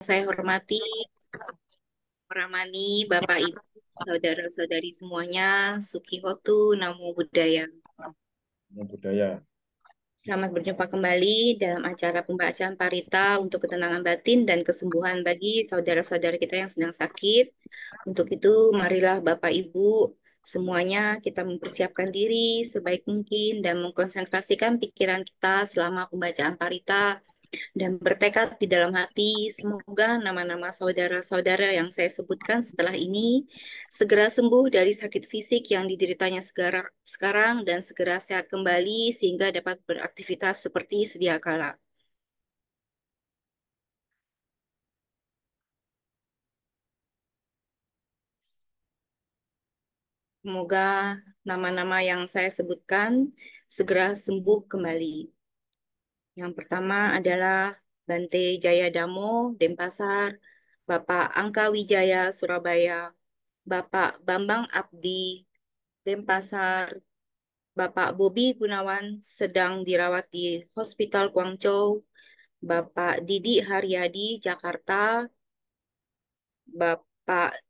Saya hormati para mani, Bapak Ibu, saudara-saudari semuanya, Suki Hotu, Namo Buddhaya. Budaya. Selamat berjumpa kembali dalam acara pembacaan parita untuk ketenangan batin dan kesembuhan bagi saudara-saudara kita yang sedang sakit. Untuk itu, marilah Bapak Ibu semuanya kita mempersiapkan diri sebaik mungkin dan mengkonsentrasikan pikiran kita selama pembacaan parita dan bertekad di dalam hati, semoga nama-nama saudara-saudara yang saya sebutkan setelah ini segera sembuh dari sakit fisik yang dideritanya sekarang dan segera sehat kembali sehingga dapat beraktivitas seperti sedia kala. Semoga nama-nama yang saya sebutkan segera sembuh kembali. Yang pertama adalah Bante Jaya Damo, Denpasar, Bapak Angka Wijaya, Surabaya, Bapak Bambang Abdi, Denpasar, Bapak Bobi Gunawan sedang dirawat di Hospital Guangzhou, Bapak Didi Haryadi, Jakarta, Bapak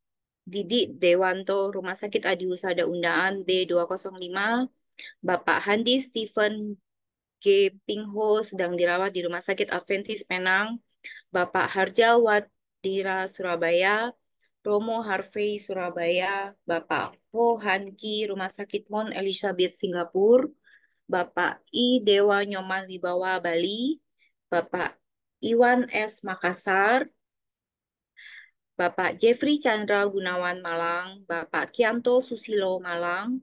Didi Dewanto, Rumah Sakit Adi Husada Undaan B205, Bapak Handi Stephen G. Pingho sedang dirawat di Rumah Sakit Adventist Penang, Bapak Harja Wadira Surabaya, Romo Harvey Surabaya, Bapak Ho Han Ki Rumah Sakit Mount Elizabeth Singapura, Bapak I. Dewa Nyoman Wibawa Bali, Bapak Iwan S. Makassar, Bapak Jeffrey Chandra Gunawan Malang, Bapak Kianto Susilo Malang,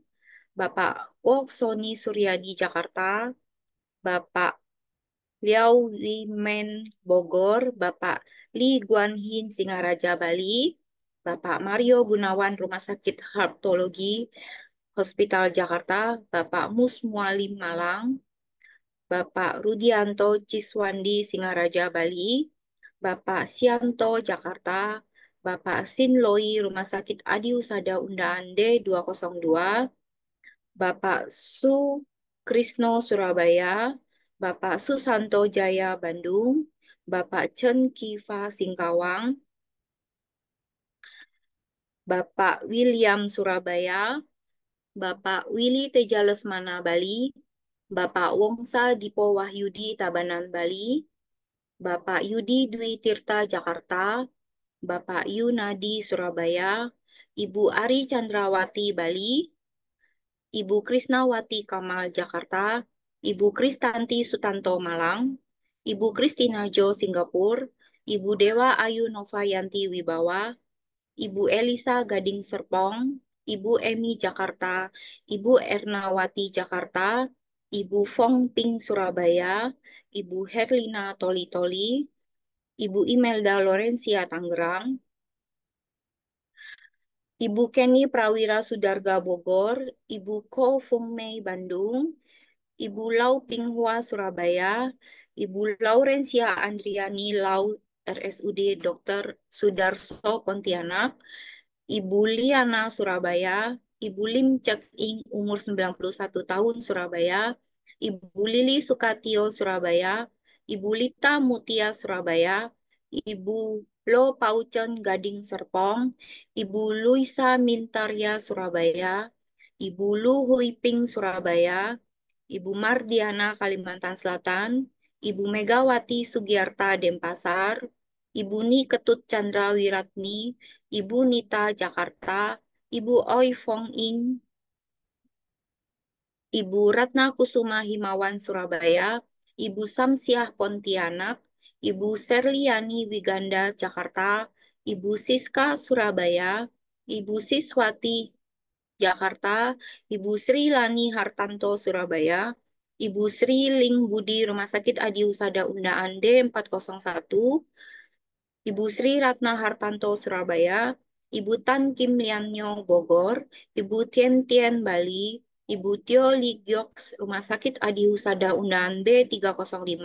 Bapak Wok Soni Suryadi Jakarta, Bapak Liao Wimen Bogor, Bapak Lee Guan Hin Singaraja Bali, Bapak Mario Gunawan Rumah Sakit Hematologi Hospital Jakarta, Bapak Mus Mualim Malang, Bapak Rudianto Ciswandi Singaraja Bali, Bapak Sianto Jakarta, Bapak Sinloi Rumah Sakit Adi Husada Undaan D202, Bapak Su Krisno Surabaya, Bapak Susanto Jaya Bandung, Bapak Chen Kiva Singkawang, Bapak William Surabaya, Bapak Willy Teja Lesmana Bali, Bapak Wongsa Dipo Wahyudi Tabanan Bali, Bapak Yudi Dwi Tirta Jakarta, Bapak Yunadi Surabaya, Ibu Ari Chandrawati Bali, Ibu Krisnawati Kamal Jakarta, Ibu Kristanti Sutanto Malang, Ibu Kristina Jo Singapura, Ibu Dewa Ayu Novayanti Wibawa, Ibu Elisa Gading Serpong, Ibu Emi Jakarta, Ibu Ernawati Jakarta, Ibu Fong Ping Surabaya, Ibu Herlina Toli Toli, Ibu Imelda Lorencia Tangerang, Ibu Kenny Prawira Sudarga Bogor, Ibu Ko Fung Mei Bandung, Ibu Lau Pinghua Surabaya, Ibu Laurencia Andriani Lau RSUD Dr. Sudarso Pontianak, Ibu Liana Surabaya, Ibu Lim Cek Ing umur 91 tahun Surabaya, Ibu Lili Sukatio Surabaya, Ibu Lita Mutia Surabaya, Ibu Lo Paucon Gading Serpong, Ibu Luisa Mintarya Surabaya, Ibu Lu Huiping Surabaya, Ibu Mardiana Kalimantan Selatan, Ibu Megawati Sugiarta Denpasar, Ibu Ni Ketut Chandra Wiratmi, Ibu Nita Jakarta, Ibu Oi Fong Ing, Ibu Ratna Kusuma Himawan Surabaya, Ibu Samsiah Pontianak, Ibu Serliani Wiganda Jakarta, Ibu Siska Surabaya, Ibu Siswati Jakarta, Ibu Sri Lani Hartanto Surabaya, Ibu Sri Ling Budi Rumah Sakit Adi Husada Undaan D401, Ibu Sri Ratna Hartanto Surabaya, Ibu Tan Kim Lianyo Bogor, Ibu Tien Tien Bali, Ibu Tio Ligyok Rumah Sakit Adi Husada Undaan B305,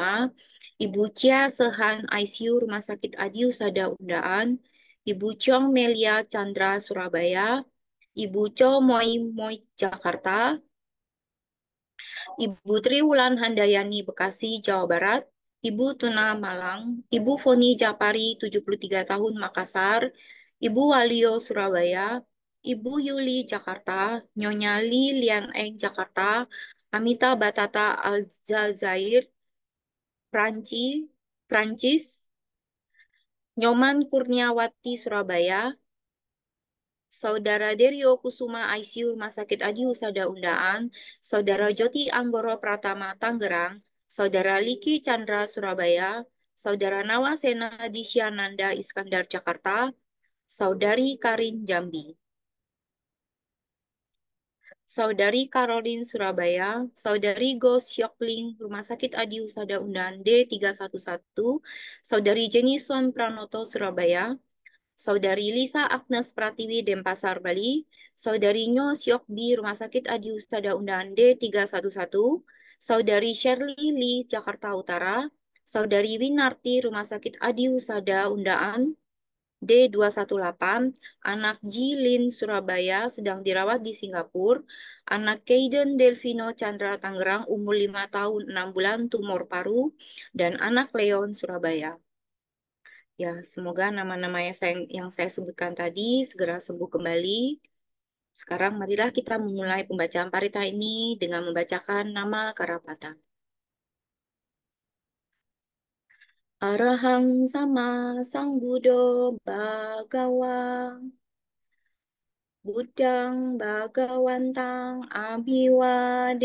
Ibu Chia Sehan ICU Rumah Sakit Adi Husada Undaan, Ibu Chong Melia Chandra Surabaya, Ibu Cho Moi Moi Jakarta, Ibu Triwulan Handayani Bekasi Jawa Barat, Ibu Tuna Malang, Ibu Foni Japari 73 tahun Makassar, Ibu Walio Surabaya, Ibu Yuli Jakarta, Nyonya Li Lian Eng Jakarta, Amita Batata Aljazair, Prancis, Nyoman Kurniawati Surabaya, Saudara Derio Kusuma ICU Rumah Sakit Adi Husada Undaan, Saudara Joti Anggoro Pratama Tangerang, Saudara Liki Chandra Surabaya, Saudara Nawasena Disyananda Iskandar Jakarta, Saudari Karin Jambi, Saudari Caroline Surabaya, Saudari Go Syokling Rumah Sakit Adi Husada Undaan D311, Saudari Jenny Swan Pranoto Surabaya, Saudari Lisa Agnes Pratiwi Denpasar, Bali, Saudari Nyo Syok Bi Rumah Sakit Adi Husada Undaan D311, Saudari Shirley Lee Jakarta Utara, Saudari Winarti Rumah Sakit Adi Husada Undaan D218, anak Jilin Surabaya sedang dirawat di Singapura, anak Kaiden Delvino Chandra Tangerang umur 5 tahun 6 bulan tumor paru, dan anak Leon Surabaya. Ya, semoga nama-nama yang saya sebutkan tadi segera sembuh kembali. Sekarang marilah kita memulai pembacaan parita ini dengan membacakan nama Karapata. Arahang sama Sang Buddha Bhagawa Buddhang Bhagawantang Abhiwademi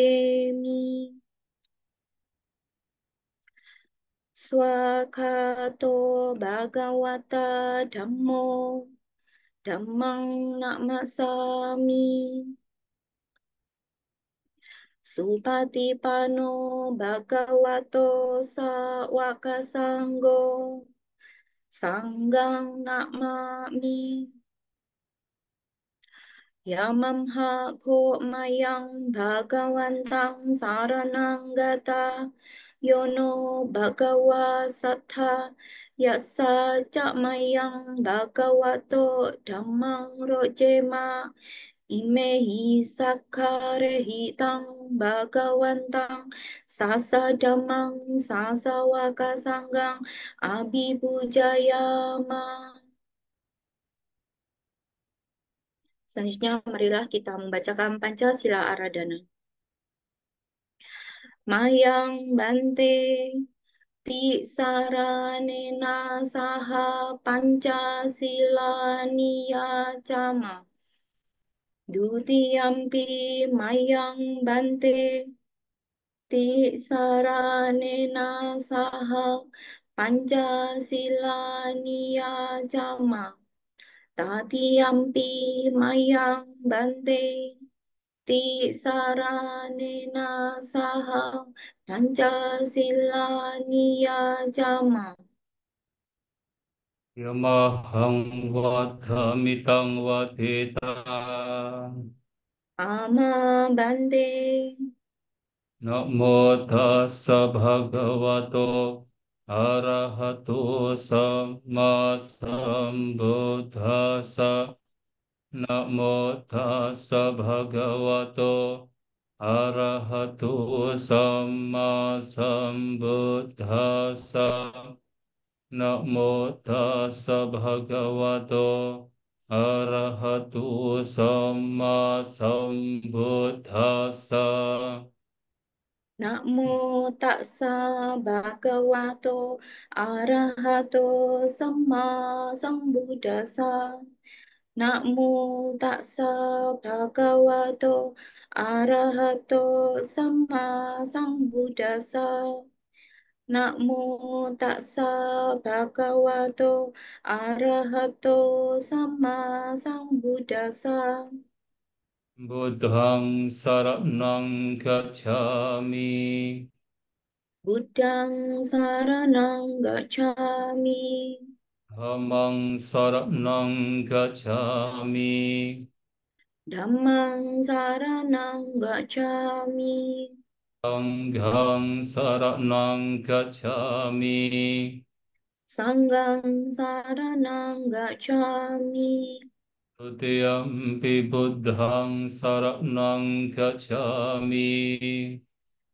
Swakato Bhagawata Dhammo Dhammang Namasami Supatipano Bhagavato Sawaka Sanggo Sanggang Namami Yamamha Ko Mayang Bhagawantang Saranang Gata Yono Bhagawa Sattha Yassa Cak Mayang Bhagavato Dhammang Rojema Imehi Sakkarehitang Bhagawantang Sasa Dhammang Sasa Waka Sanggang Abhipujayama. Selanjutnya, marilah kita membacakan Pancasila Aradhana. Mayang Bante Ti Saranena Saha Pancasila Niyacama Dutiyampi Mayang Bante Ti Saranena Saha Pancasila Niyacama Tatiyampi Mayang Bante Ti Saranena Saha Pancasila Niyacama Yamahang vadhamitang vadhetang. Ama Bante Namo tassa bhagavato arahato samma sambuddhassa. Namo tassa bhagavato arahato samma sambuddhassa. Namo tassa bhagavato arahato samma sambuddhassa. Namo tassa bhagavato arahato samma sambuddhassa. Namo tassa bhagavato arahato samma sambuddhassa. Namo tassa bhagavato arahato samma sambuddhassa. Buddhang saranang gacchami. Buddhang saranang gacchami. Dhammang saranang gacchami. Dhammang saranang gacchami. Sanghang saranang gacchami. Sanghang saranang gacchami. Tutiyampi buddhang saranang gacchami.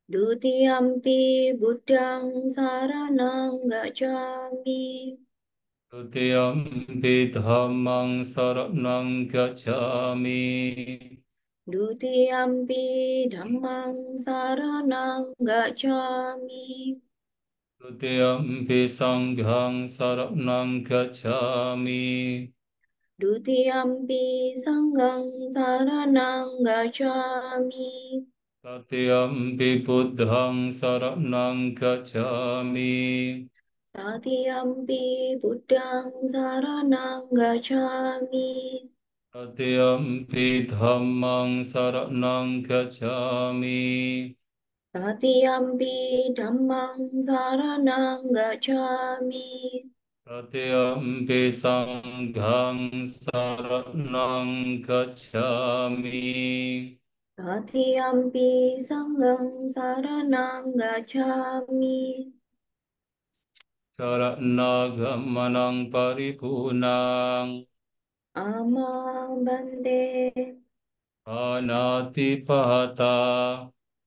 Dutiyampi Buddhang Saranang Gacchami. Tutiyampi dhammang saranang gacchami. Dutiyampi Dhammang Saranang Gacchami. Tutiyampi sanghang saranang gacchami. Dutiyampi Sanghang Saranang Gacchami. Tatiyampi buddhang saranang gacchami. Tatiyampi Buddhang Saranang Gacchami. Tatiyampi dhammang saranang gacchami. Tatiyampi Dhammang Saranang Gacchami. Tatiyampi sanghang saranang gacchami. Tatiyampi Sanghang Saranang Gacchami. Saranagammanang paripurnang. Amang Bante. Anatipata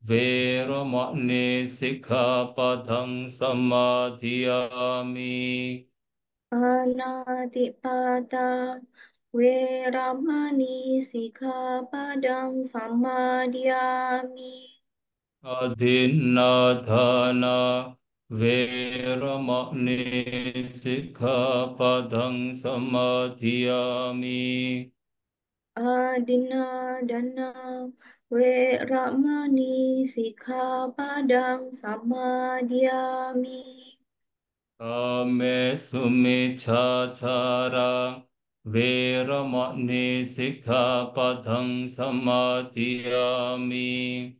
Veramani Sikkhapadang Samadhiyami. Anatipata Veramani Sikkhapadang Samadhyami. Adhinadhana Veramani Sikkhapadang Samadhiyami. Adina Dana Veramani Sikkhapadang Samadhyami. Kame Sumichachara Veramani Sikkhapadang Samadhiyami.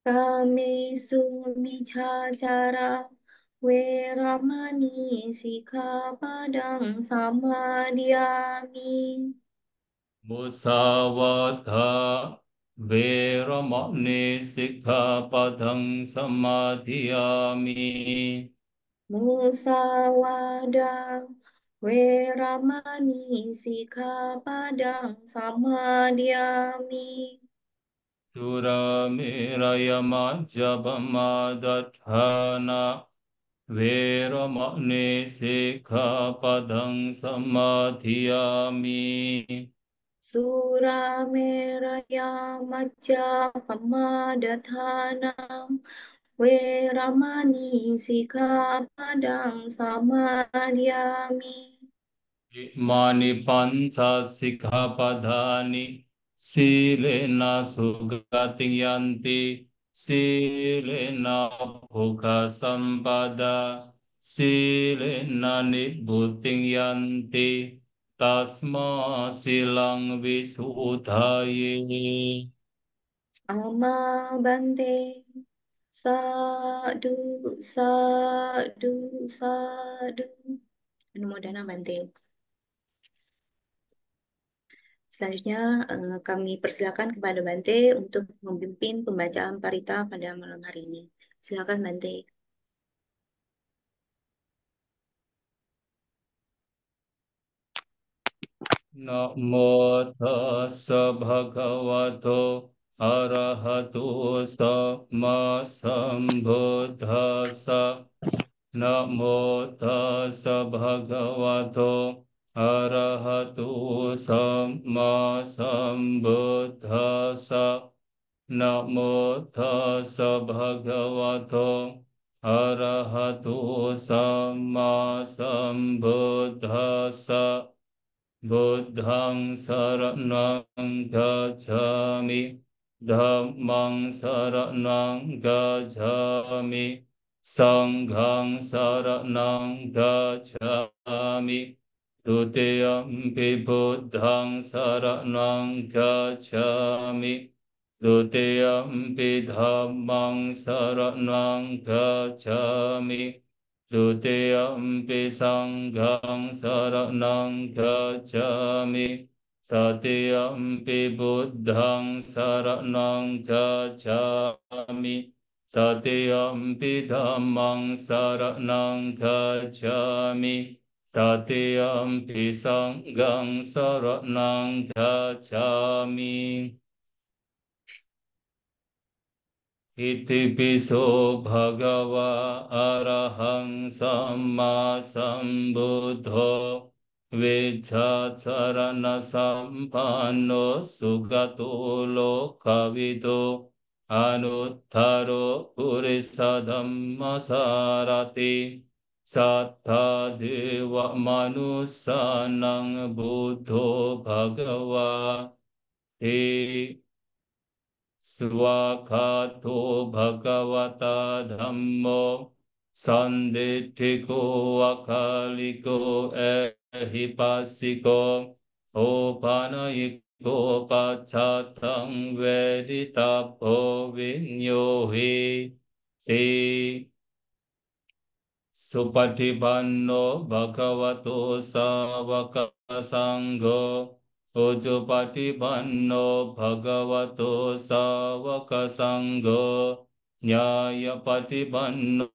Kamesu Michachara Veramani Sikkhapadang Samadhyami. Musawatha Veramani Sikkhapadang Samadhiyami. Musawada Veramani Sikkhapadang Samadhyami. Suramiraya Majjapama Veramani Sikkhapadang Samadhiyami. Surameraya Majja Pamadathanam Veramani Sikkhapadang Samadhyami. Imani panca sikkhapadhani silena sugating yanti silena bhoga sampada silena nibbutting yanti tasma silang visudhaye. Ama Bante. Sadu, sadu, sadu. Anumodana Bante. Selanjutnya kami persilakan kepada Bante untuk memimpin pembacaan parita pada malam hari ini. Silakan Bante. Namo tassa bhagavato arahato samma sambuddhassa. Namo tassa bhagavato arahato samma sambuddhassa. Namo tassa bhagavato arahato samma sambuddhassa. Buddhang saranang gacchami, Dhammang saranang gacchami, Sanghang saranang gacchami, Dutiyampi Buddhang saranang gacchami, Dutiyampi Dhammang saranang gacchami, Dutiyampi sanghang saranang gacchami. Tatiyampi buddhang saranang gacchami. Tatiyampi dhammang saranang gacchami. Tatiyampi sanghang saranang gacchami. Itipiso bhagava arahang samma sambuddho Vijjacharana sampanno sugato lokavido Anuttaro purisa dhammasarati Sattha deva manusanang buddho bhagava Te Swakato Bhagavata Dhammo Sanditthiko Akaliko Ehipasiko Opanayiko Pachatang Veditapo Vinyohi Te Supatipanno Bhagavato Savaka Sangho Ujupatipanno Bhagavato Savaka Sangho Nyayapatipanno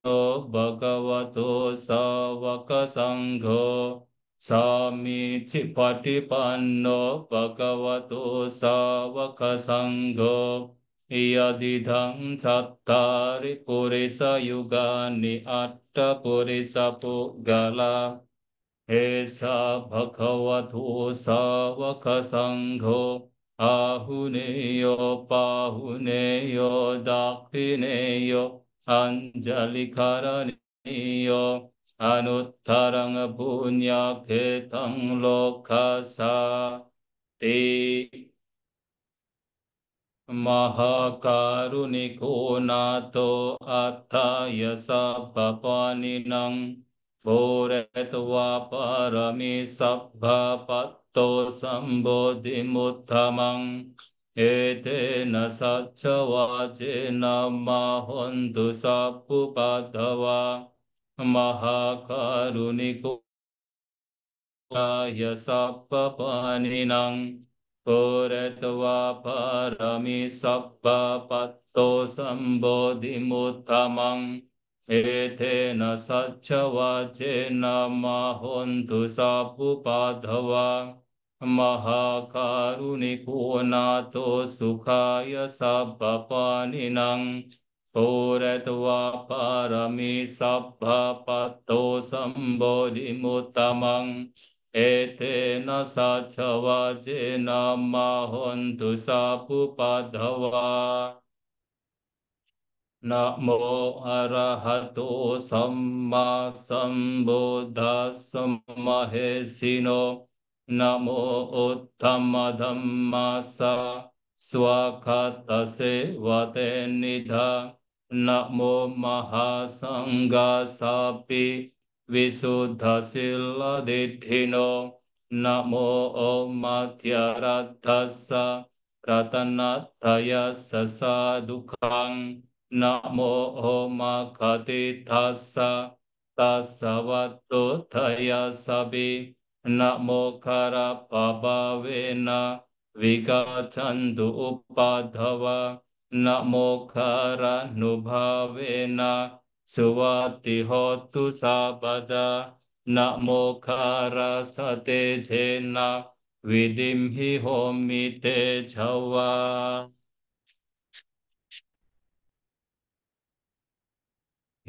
Bhagavato Savaka Sangho Samicipatipanno Bhagavato Savaka Sangho Yadidham cattari purisa yugani atta purisa puggala Esa bhagavatu savaka sangho Ahuneyo pahuneyo dakhineyo Anjali karaniyo Anuttarang punya ketang lokasa Te Mahakaruniko nato attaya sabbapaninang Boretva parami sabbha patto sambodhimuttamang Etena sacca vajena mahontu sabbupadhava Mahakaruniko Kaya sabba paninang Puretva parami sabba patto sambodhimuttamang Etena sacca vajena mahontu sabbupadhava Mahakaruniko nato sukhaya sabba paninang Puretva parami sabba patto sambodhimuttamang Etena sacca vajena mahontu sabbupadhava Namo arahato samma sambuddhassa mahesino Namo uttama dhammasa swakatase vate nidha Namo mahasangasapi visuddhasilla diddhino Namo om madhyaraddhassa ratanatthaya sasadukhang Namo Om Kati Tassa Tassa Vattu Thaya Sabi Namo Kara Pabhavena Vigachandu Upadhava Namo Kara Nubhavena Suvati Hotu Sabada Namo Kara Sate Jena Vidimhi Homite Java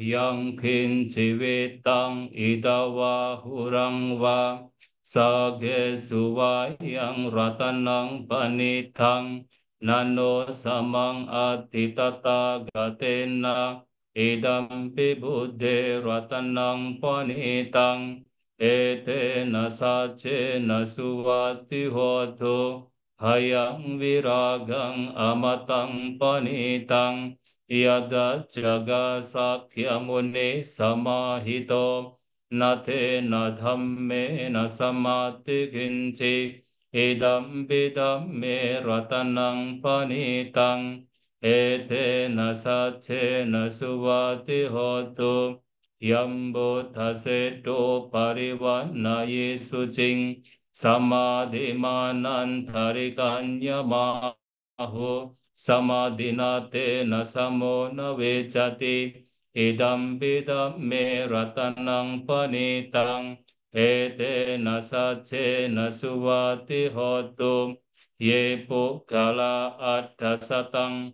Yang kinci wetang idawa hurang wa sage suwayang ratanang panitang nano samang atitata gatena idampi buddhe ratanang panitang etena sacena suwati hotu hayang viragang amatang panitang Yada jaga sakya muni samahito nate na dhamme na samati kinci idam bidam me ratanang panitang ete na sache na suvati hotu yambo taseto parivanna yesu jing samadhimanan tarikanya mahu Samadhinate na samo na vejati idam bidam me ratanang panitang ete na sache na suvati hotu ye pukkala atthasatang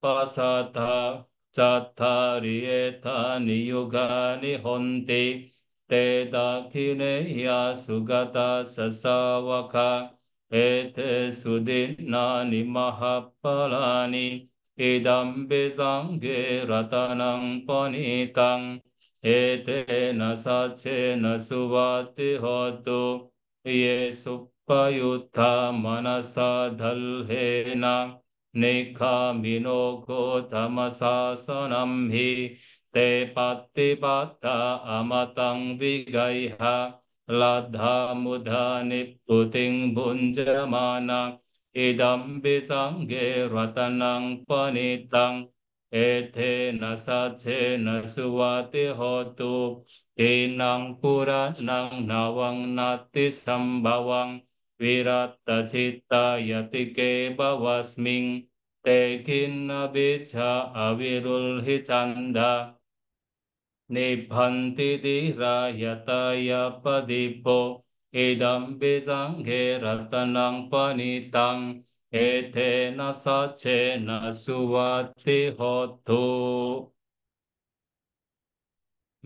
pasata cattari etani yugani honti te dakhineya sugata sasavaka ete sudinani mahapalani idam bezange ratanang panitang ete nasache nasuvati hotu ye suppayutta manasa dhalhena Nikhamino Gotamasasanam hi te patipatta amatang vigaiha ladha mudha niputing bunjamana idam bisange ratanang panitang ete nasache nasuvati hotu inang puranang nawang nati sambawang Viratta citta yatike bhavasming te kinna bicha avirul hicanda Nibbhanti dira yataya padipo idam bisanghe ratanang panitang ete nasache nasuvati hotu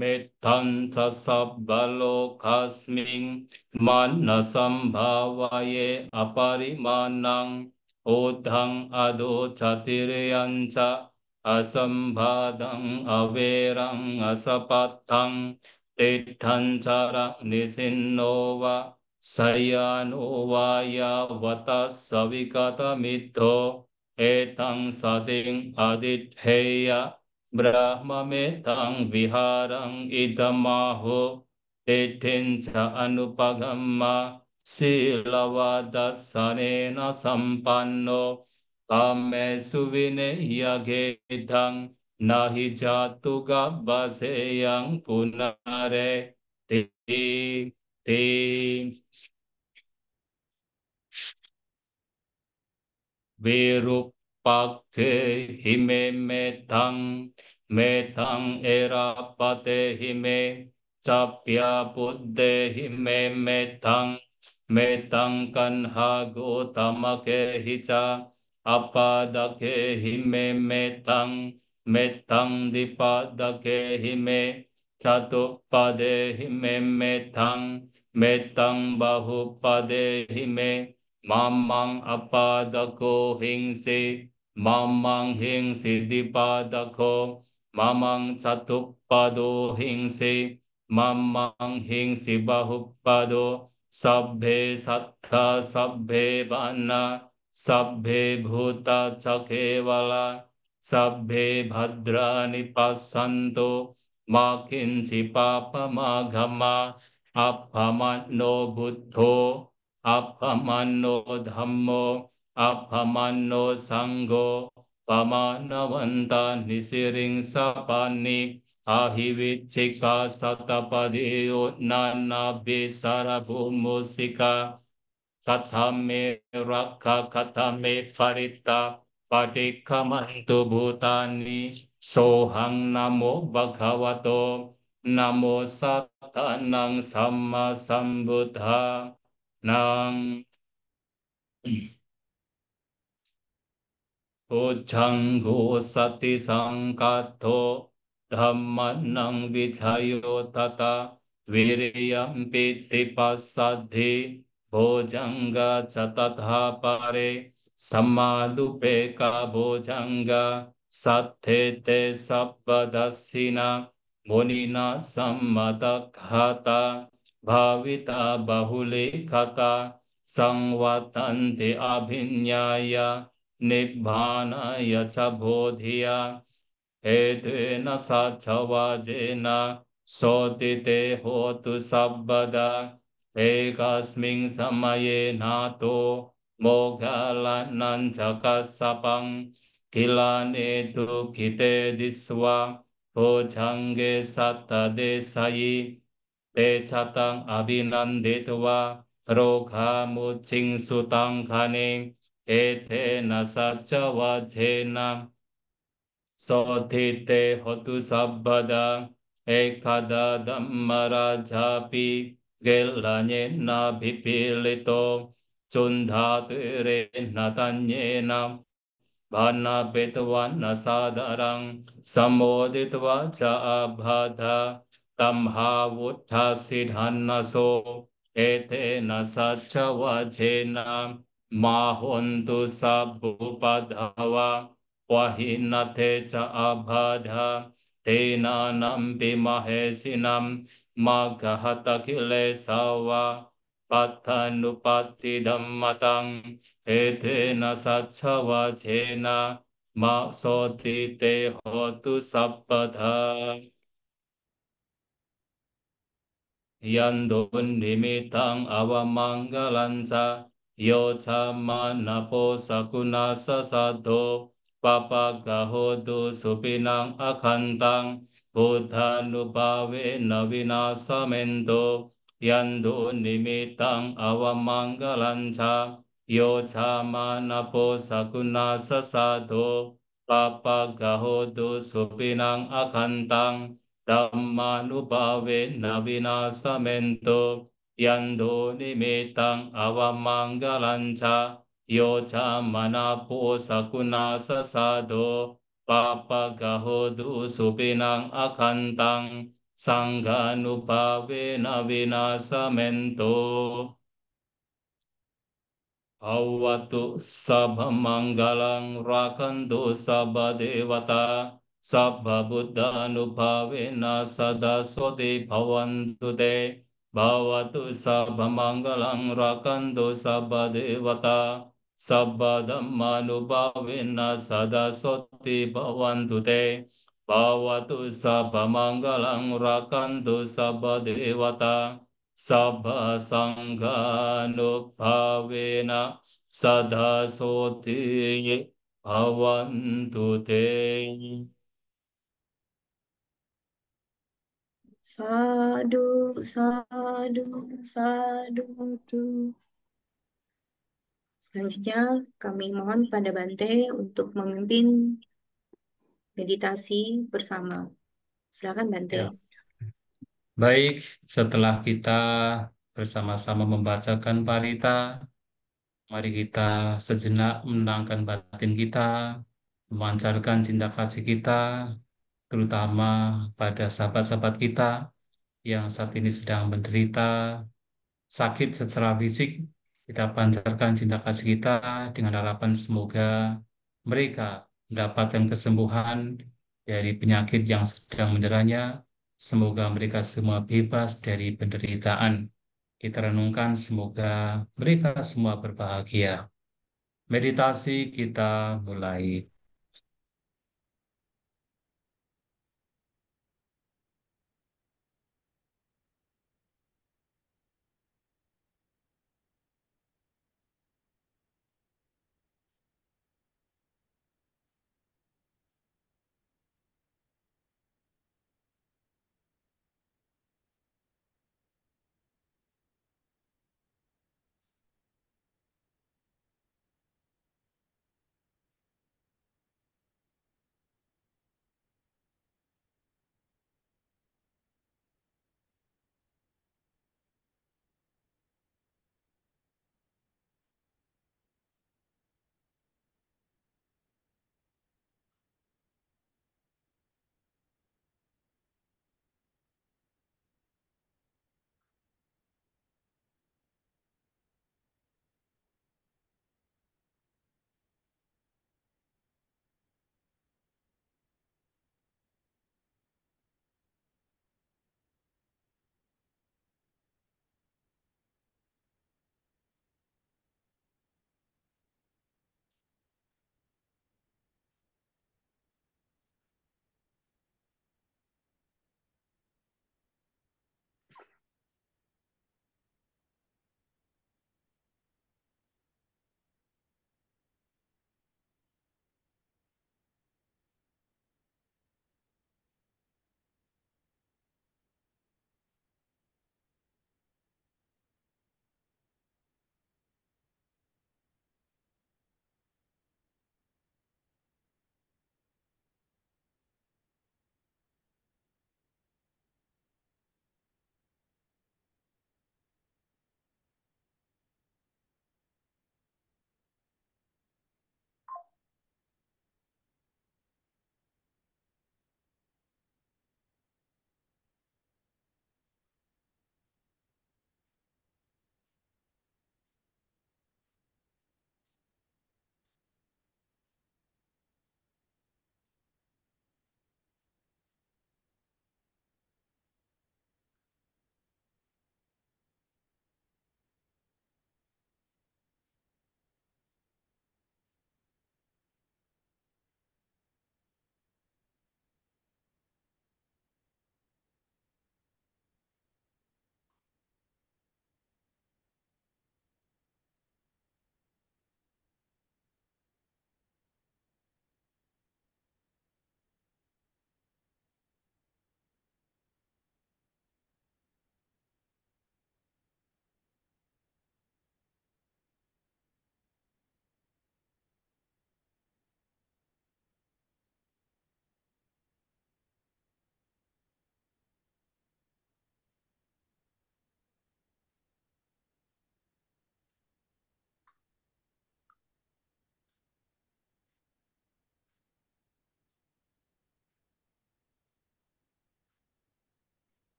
Mettanta sabbalokasming manasambhavaye aparimanang udhang ado chatiriyanca asambhadang averang asapattang titthan carak nisinnova sayano ya vatas savikata mitho etang sading adithya Brahma metang viharang idamaho etinca anupagamma silavadasanena sampanno kame suvineya gedang nahi jatu gabbaseyang punare ti ti Virupakte hime metang erapate hime capya buddhe hime metang kanha gotamake hica apadake hime metang dipadake hime catupade hime metang bahupade hime Mamang apadako hingsi, mamang hingsi dipadako, mamang catupado hingsi, mamang hingsi bahupado, sabbhe sattha sabbhe vana, sabbhe bhuta cakevala, sabbhe bhadrani passanto, makinci papa magama, apphamanno buddho, Apphamanno dhammo, apphamanno sangho, pamanavanta nisiring sapani, ahivichika satapadiyo nanabi sarabhumusika, kathame rakha kathame parita, padikamantu bhutani, sohang namo bhagavato, namo satanang samma sambuddha. Nang Ujjanggo sati sangkato dhammanang vichayo tata viriyam piti passadhi bojanga catatha pare sammadupeka bojanga sattete sappadassina munina sammadakkhata bhavita bahule kata sangvatanti abhinyaya Nibbhanaya ca bodhiya edena sachavajena sotite hotu sabbada ekasming samaye nato mogalannan cakasapang kilane dukite diswa pochange satta desayi te catang abhinanditva rokha mucing sutang khane etena sacha vajena sotite hotu sabbada ekada dhammarajapi gelanyena bhipilito chundhatere natanyena Bana betwana sadarang samoditva ca abhada tamha vuddha siddhanna so ete na satcha vajena mahontu sabbupadhava wahinate ca abhada tena nampi mahesinam maghata kilesava pattanupatti dhammatang Edena satcha vajena ma soti te hotu sabbatha yandun nimitang avamanggalanca yo manapo sakuna sasado papagahodu supinang akantang buddhanubhave navinasamento yandu nimitang avamanggalanca yo manapo sakuna sasado papagahodu supinang akantang Dhammanubhave navinasamento yando nimitang avamanggalanca yoca manapo sakuna sasado papagahodu supinang akantang sanghanubhave navinasamento Awatu sabhamanggalang rakantu sabba devata sabba buddha nubhavena sada soti bhavantu te bhavatu sabhamanggalang rakantu sabba devata sabba dhamma nubhavena sada soti bhavantu te bhavatu sabhamanggalang rakantu sabba devata Sabba sanghanubhavena sada soti bhavantu te. Sadu, sadu, sadu. Selanjutnya kami mohon pada Bante untuk memimpin meditasi bersama. Silakan Bante. Ya. Baik, setelah kita bersama-sama membacakan parita, mari kita sejenak menenangkan batin kita, memancarkan cinta kasih kita, terutama pada sahabat-sahabat kita yang saat ini sedang menderita sakit secara fisik, kita pancarkan cinta kasih kita dengan harapan semoga mereka mendapatkan kesembuhan dari penyakit yang sedang menderanya. Semoga mereka semua bebas dari penderitaan. Kita renungkan semoga mereka semua berbahagia. Meditasi kita mulai.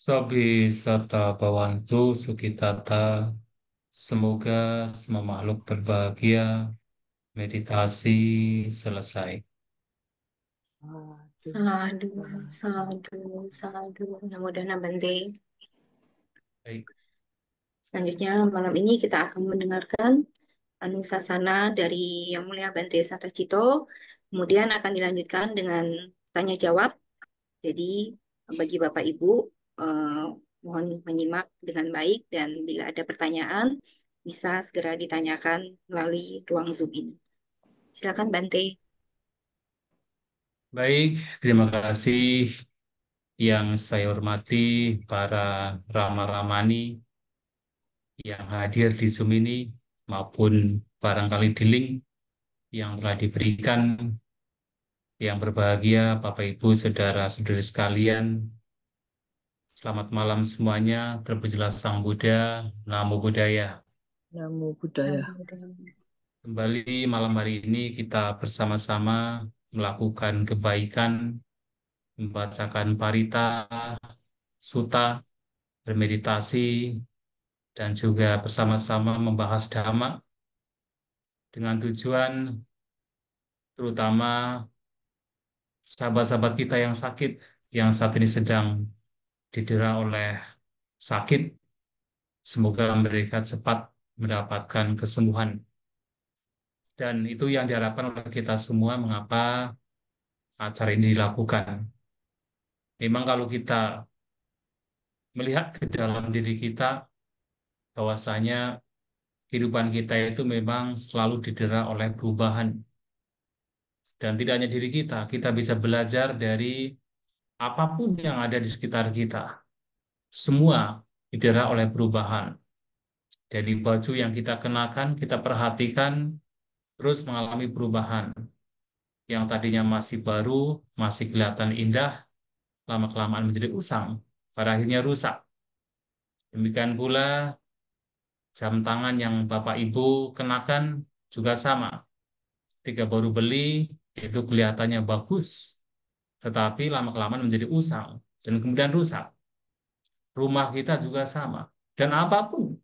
Sabi serta Bawantu Sukitata, semoga semua makhluk berbahagia, meditasi selesai. Sadu, sadu, sadu. Mudah-mudahan Bante. Baik, Selanjutnya malam ini kita akan mendengarkan Anusasana dari Yang Mulia Bante Satacito. Kemudian akan dilanjutkan dengan tanya jawab. Jadi bagi Bapak Ibu eh, mohon menyimak dengan baik dan bila ada pertanyaan bisa segera ditanyakan melalui ruang Zoom ini. Silakan Bante. baik, terima kasih yang saya hormati para Rama-Ramani yang hadir di Zoom ini maupun barangkali di link yang telah diberikan. Yang berbahagia Bapak Ibu Saudara-saudari sekalian, selamat malam semuanya. Terpujilah Sang Buddha, Namo Buddhaya. Namo Buddhaya. Kembali malam hari ini kita bersama-sama melakukan kebaikan, membacakan parita, suta, bermeditasi, dan juga bersama-sama membahas dhamma dengan tujuan terutama sahabat-sahabat kita yang sakit, yang saat ini sedang didera oleh sakit, semoga mereka cepat mendapatkan kesembuhan. Dan itu yang diharapkan oleh kita semua, mengapa acara ini dilakukan. Memang kalau kita melihat ke dalam diri kita, bahwasanya kehidupan kita itu memang selalu didera oleh perubahan. Dan tidak hanya diri kita bisa belajar dari apapun yang ada di sekitar kita. Semua didera oleh perubahan. Dari baju yang kita kenakan, kita perhatikan, terus mengalami perubahan. Yang tadinya masih baru, masih kelihatan indah, lama-kelamaan menjadi usang, pada akhirnya rusak. Demikian pula jam tangan yang Bapak Ibu kenakan juga sama. Ketika baru beli, itu kelihatannya bagus, tetapi lama-kelamaan menjadi usang, dan kemudian rusak. Rumah kita juga sama. Dan apapun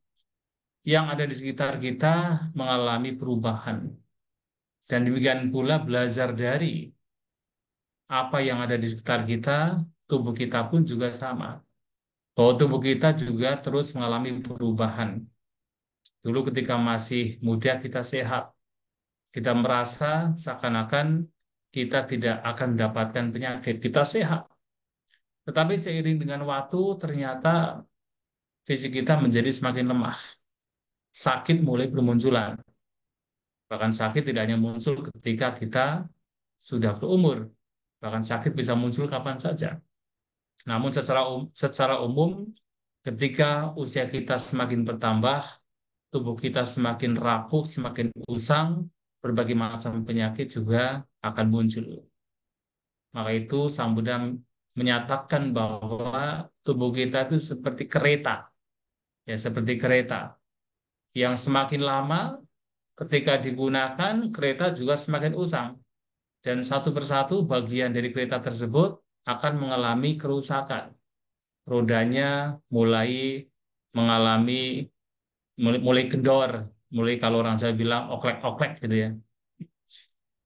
yang ada di sekitar kita mengalami perubahan. Dan demikian pula belajar dari apa yang ada di sekitar kita, tubuh kita pun juga sama. Bahwa tubuh kita juga terus mengalami perubahan. Dulu ketika masih muda kita sehat, kita merasa seakan-akan kita tidak akan mendapatkan penyakit, kita sehat. Tetapi seiring dengan waktu ternyata fisik kita menjadi semakin lemah. Sakit mulai bermunculan. Bahkan sakit tidak hanya muncul ketika kita sudah berumur. Bahkan sakit bisa muncul kapan saja. Namun secara umum ketika usia kita semakin bertambah, tubuh kita semakin rapuh, semakin usang, berbagai macam penyakit juga akan muncul. Maka itu Sang Buddha menyatakan bahwa tubuh kita itu seperti kereta, ya seperti kereta yang semakin lama ketika digunakan kereta juga semakin usang dan satu persatu bagian dari kereta tersebut akan mengalami kerusakan. Rodanya mulai mengalami mulai kendor, mulai kalau orang saya bilang oklek-oklek gitu ya.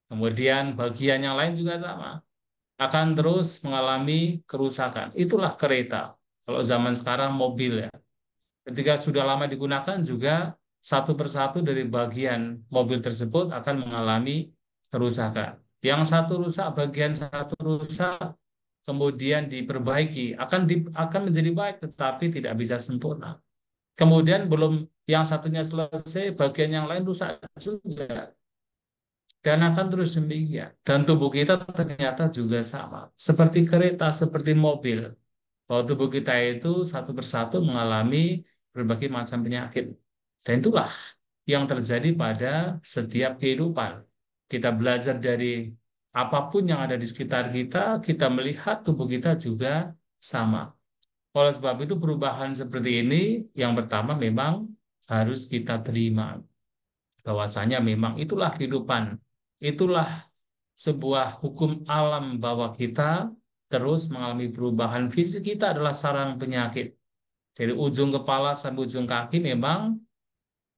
Kemudian bagian yang lain juga sama, akan terus mengalami kerusakan. Itulah kereta. Kalau zaman sekarang mobil ya. Ketika sudah lama digunakan juga satu persatu dari bagian mobil tersebut akan mengalami kerusakan. Yang satu rusak, bagian satu rusak, kemudian diperbaiki, akan menjadi baik tetapi tidak bisa sempurna. Kemudian belum yang satunya selesai, bagian yang lain rusak juga. Dan akan terus demikian. Dan tubuh kita ternyata juga sama. Seperti kereta, seperti mobil. Bahwa tubuh kita itu satu persatu mengalami berbagai macam penyakit. Dan itulah yang terjadi pada setiap kehidupan. Kita belajar dari apapun yang ada di sekitar kita, kita melihat tubuh kita juga sama. Oleh sebab itu perubahan seperti ini, yang pertama memang harus kita terima. Bahwasanya memang itulah kehidupan. Itulah sebuah hukum alam bahwa kita terus mengalami perubahan. Fisik kita adalah sarang penyakit. Dari ujung kepala sampai ujung kaki memang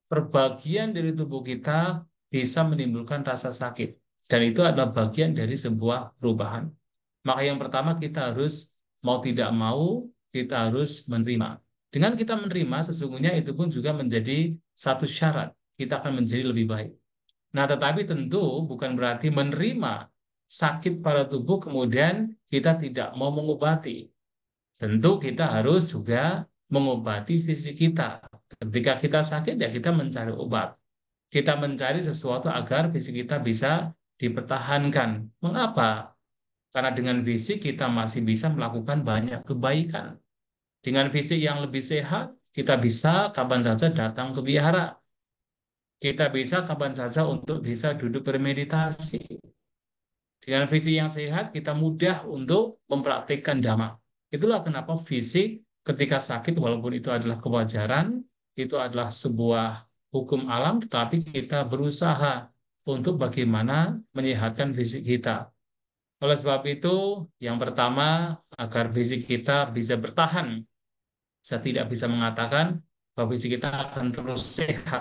perbagian dari tubuh kita bisa menimbulkan rasa sakit. Dan itu adalah bagian dari sebuah perubahan. Maka yang pertama kita harus mau tidak mau, kita harus menerima. Dengan kita menerima, sesungguhnya itu pun juga menjadi satu syarat. Kita akan menjadi lebih baik. Nah, tetapi tentu bukan berarti menerima sakit pada tubuh kemudian kita tidak mau mengobati. Tentu kita harus juga mengobati fisik kita. Ketika kita sakit, ya kita mencari obat. Kita mencari sesuatu agar fisik kita bisa dipertahankan. Mengapa? Karena dengan fisik kita masih bisa melakukan banyak kebaikan. Dengan fisik yang lebih sehat, kita bisa kapan saja datang ke wihara. Kita bisa kapan saja untuk bisa duduk bermeditasi. Dengan fisik yang sehat, kita mudah untuk mempraktikkan dhamma. Itulah kenapa fisik ketika sakit, walaupun itu adalah kewajaran, itu adalah sebuah hukum alam, tetapi kita berusaha untuk bagaimana menyehatkan fisik kita. Oleh sebab itu, yang pertama, agar fisik kita bisa bertahan. Saya tidak bisa mengatakan bahwa fisik kita akan terus sehat,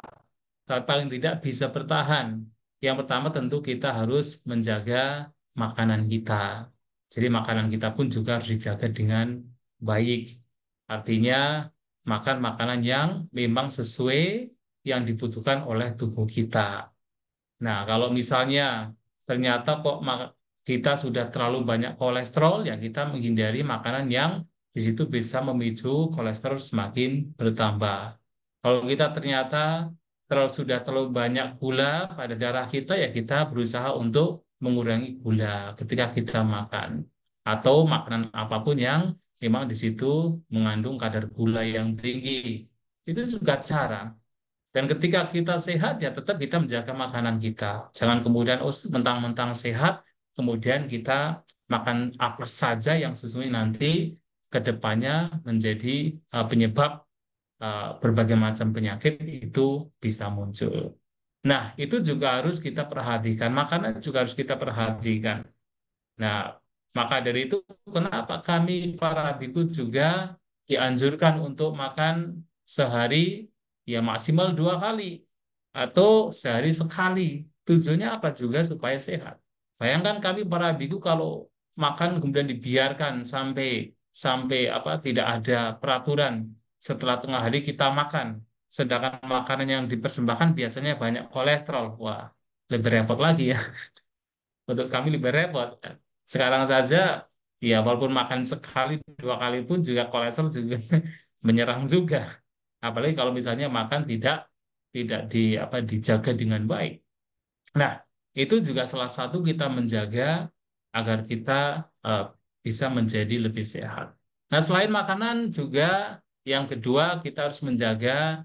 tapi paling tidak bisa bertahan. Yang pertama tentu kita harus menjaga makanan kita. Jadi makanan kita pun juga harus dijaga dengan baik. Artinya makan makanan yang memang sesuai yang dibutuhkan oleh tubuh kita. Nah, kalau misalnya ternyata kok kita sudah terlalu banyak kolesterol, ya kita menghindari makanan yang di situ bisa memicu kolesterol semakin bertambah. Kalau kita ternyata sudah terlalu banyak gula pada darah kita, ya kita berusaha untuk mengurangi gula ketika kita makan. Atau makanan apapun yang memang di situ mengandung kadar gula yang tinggi. Itu juga cara. Dan ketika kita sehat, ya tetap kita menjaga makanan kita. Jangan kemudian mentang-mentang sehat, kemudian kita makan apa saja yang sesungguhnya nanti ke depannya menjadi penyebab berbagai macam penyakit itu bisa muncul. Nah, itu juga harus kita perhatikan. Makanan juga harus kita perhatikan. Nah, maka dari itu kenapa kami para biku juga dianjurkan untuk makan sehari ya maksimal 2 kali atau sehari sekali. Tujuannya apa juga supaya sehat. Bayangkan kami para biku kalau makan kemudian dibiarkan sampai sampai apa tidak ada peraturan setelah tengah hari kita makan. Sedangkan makanan yang dipersembahkan biasanya banyak kolesterol. Wah, lebih repot lagi ya. Untuk kami lebih repot. Sekarang saja, ya walaupun makan sekali, 2 kali pun juga kolesterol juga menyerang juga. Apalagi kalau misalnya makan tidak dijaga dengan baik. Nah, itu juga salah satu kita menjaga agar kita bisa menjadi lebih sehat. Nah, selain makanan juga yang kedua kita harus menjaga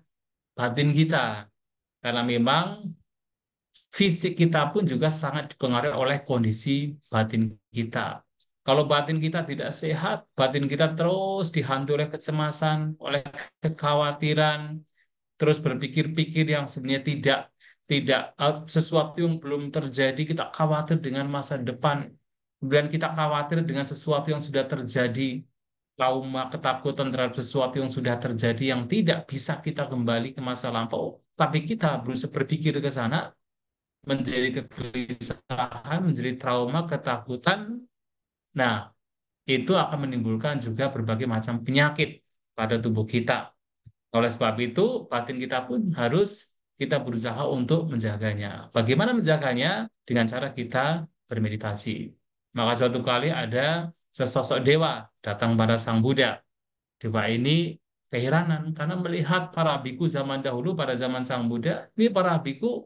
batin kita. Karena memang fisik kita pun juga sangat dipengaruhi oleh kondisi batin kita. Kalau batin kita tidak sehat, batin kita terus dihantui oleh kecemasan, oleh kekhawatiran, terus berpikir-pikir yang sebenarnya tidak tidak sesuatu yang belum terjadi, kita khawatir dengan masa depan. Kemudian kita khawatir dengan sesuatu yang sudah terjadi, trauma, ketakutan terhadap sesuatu yang sudah terjadi yang tidak bisa kita kembali ke masa lampau. Tapi kita berusaha berpikir ke sana, menjadi kegelisahan, menjadi trauma, ketakutan. Nah, itu akan menimbulkan juga berbagai macam penyakit pada tubuh kita. Oleh sebab itu, batin kita pun harus kita berusaha untuk menjaganya. Bagaimana menjaganya? Dengan cara kita bermeditasi. Maka suatu kali ada sesosok dewa datang pada Sang Buddha. Dewa ini keheranan karena melihat para biku zaman dahulu pada zaman Sang Buddha, ini para biku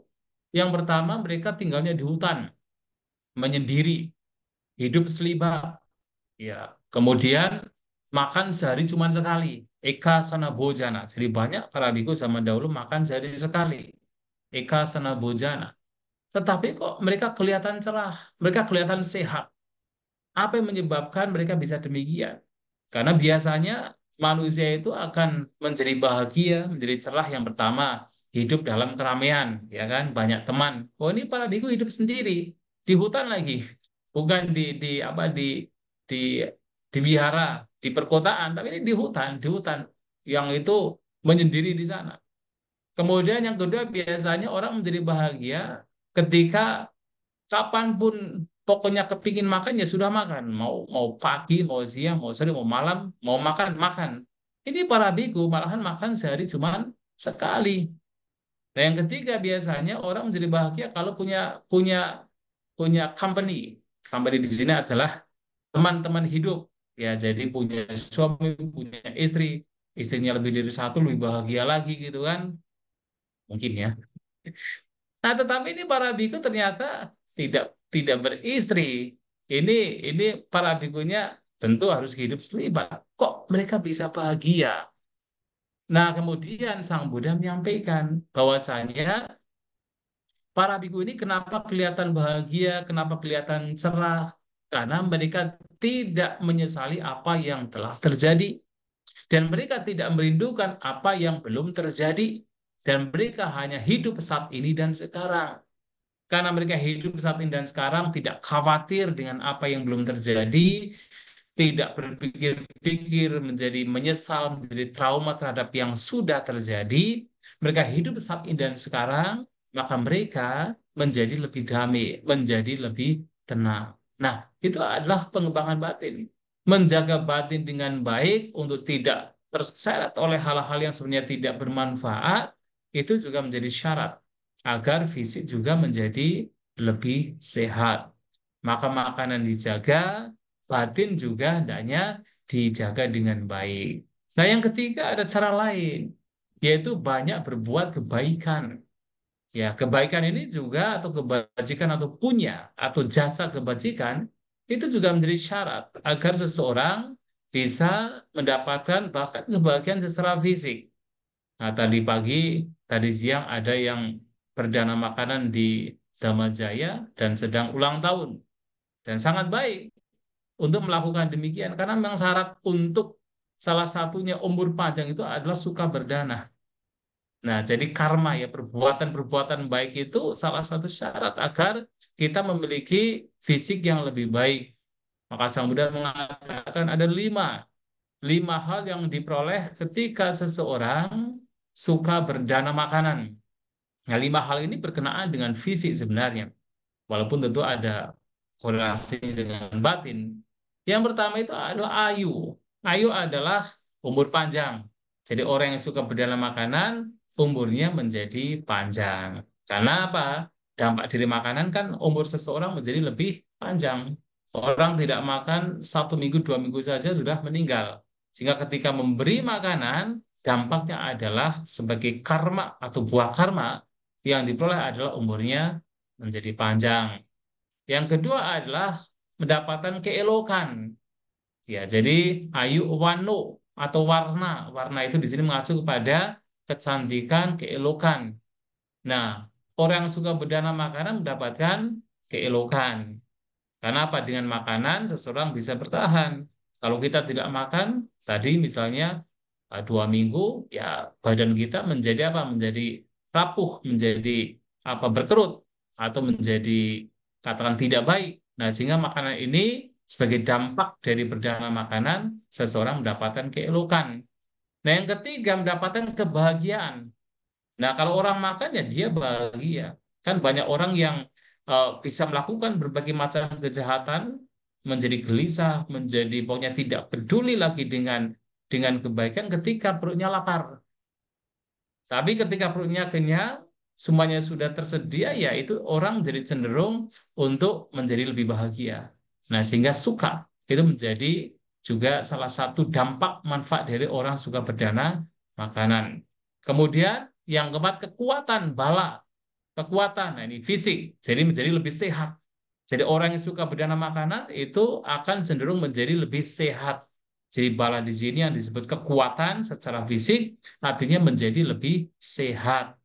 yang pertama mereka tinggalnya di hutan, menyendiri, hidup selibat, ya. Kemudian makan sehari cuma sekali, eka sana bojana. Jadi banyak para biku zaman dahulu makan sehari sekali, eka sana bojana. Tetapi kok mereka kelihatan cerah, mereka kelihatan sehat. Apa yang menyebabkan mereka bisa demikian? Karena biasanya manusia itu akan menjadi bahagia, menjadi cerah yang pertama, hidup dalam keramaian, ya kan? Banyak teman. Oh, ini para biku hidup sendiri di hutan lagi, bukan di di wihara, di perkotaan, tapi ini di hutan yang itu menyendiri di sana. Kemudian yang kedua, biasanya orang menjadi bahagia ketika kapanpun pokoknya kepingin makan ya sudah makan. Mau mau pagi, mau siang, mau sore, mau malam, mau makan, makan. Ini para biku malahan makan sehari cuma sekali. Nah, yang ketiga biasanya orang menjadi bahagia kalau punya punya punya company. Company di sini adalah teman-teman hidup. Ya, jadi punya suami, punya istri, istrinya lebih dari satu, lebih bahagia lagi gitu kan. Mungkin ya. Nah, tetapi ini para biku ternyata tidak beristri. Ini ini para bikunya tentu harus hidup selibat. Kok mereka bisa bahagia? Nah, kemudian Sang Buddha menyampaikan bahwasanya para biku ini kenapa kelihatan bahagia, kenapa kelihatan cerah? Karena mereka tidak menyesali apa yang telah terjadi. Dan mereka tidak merindukan apa yang belum terjadi. Dan mereka hanya hidup saat ini dan sekarang. Karena mereka hidup saat ini dan sekarang, tidak khawatir dengan apa yang belum terjadi, tidak berpikir-pikir menjadi menyesal, menjadi trauma terhadap yang sudah terjadi. Mereka hidup saat ini dan sekarang, maka mereka menjadi lebih damai, menjadi lebih tenang. Nah, itu adalah pengembangan batin. Menjaga batin dengan baik untuk tidak terseret oleh hal-hal yang sebenarnya tidak bermanfaat, itu juga menjadi syarat agar fisik juga menjadi lebih sehat. Maka makanan dijaga, batin juga hendaknya dijaga dengan baik. Nah, yang ketiga ada cara lain, yaitu banyak berbuat kebaikan. Ya, kebaikan ini juga atau kebajikan atau punya atau jasa kebajikan itu juga menjadi syarat agar seseorang bisa mendapatkan bahkan kebahagiaan secara fisik. Nah, tadi pagi, tadi siang ada yang perdana makanan di Damajaya dan sedang ulang tahun. Dan sangat baik untuk melakukan demikian karena memang syarat untuk salah satunya umur panjang itu adalah suka berdana. Nah, jadi karma ya, perbuatan-perbuatan baik itu salah satu syarat agar kita memiliki fisik yang lebih baik. Maka Sang Buddha mengatakan ada lima hal yang diperoleh ketika seseorang suka berdana makanan. Nah, lima hal ini berkenaan dengan fisik sebenarnya, walaupun tentu ada korelasi dengan batin. Yang pertama itu adalah ayu. Ayu adalah umur panjang. Jadi orang yang suka berdana makanan, umurnya menjadi panjang. Karena apa? Dampak dari makanan kan umur seseorang menjadi lebih panjang. Orang tidak makan 1 minggu, 2 minggu saja sudah meninggal. Sehingga ketika memberi makanan, dampaknya adalah sebagai karma atau buah karma yang diperoleh adalah umurnya menjadi panjang. Yang kedua adalah mendapatkan keelokan. Ya, jadi ayu wano atau warna. Warna itu di sini mengacu kepada kecantikan, keelokan. Nah, orang yang suka berdana makanan mendapatkan keelokan. Karena apa? Dengan makanan seseorang bisa bertahan. Kalau kita tidak makan, tadi misalnya 2 minggu, ya badan kita menjadi apa? Menjadi rapuh, menjadi apa? Berkerut atau menjadi katakan tidak baik. Nah, sehingga makanan ini sebagai dampak dari berdana makanan, seseorang mendapatkan keelokan. Nah, yang ketiga mendapatkan kebahagiaan. Nah, kalau orang makan ya dia bahagia. Kan banyak orang yang bisa melakukan berbagai macam kejahatan, menjadi gelisah, menjadi pokoknya tidak peduli lagi dengan kebaikan ketika perutnya lapar. Tapi ketika perutnya kenyang, semuanya sudah tersedia, ya itu orang jadi cenderung untuk menjadi lebih bahagia. Nah, sehingga suka itu menjadi juga salah satu dampak manfaat dari orang suka berdana makanan. Kemudian yang keempat, kekuatan bala, kekuatan. Nah, ini fisik, jadi menjadi lebih sehat. Jadi orang yang suka berdana makanan itu akan cenderung menjadi lebih sehat. Jadi bala di sini yang disebut kekuatan secara fisik artinya menjadi lebih sehat.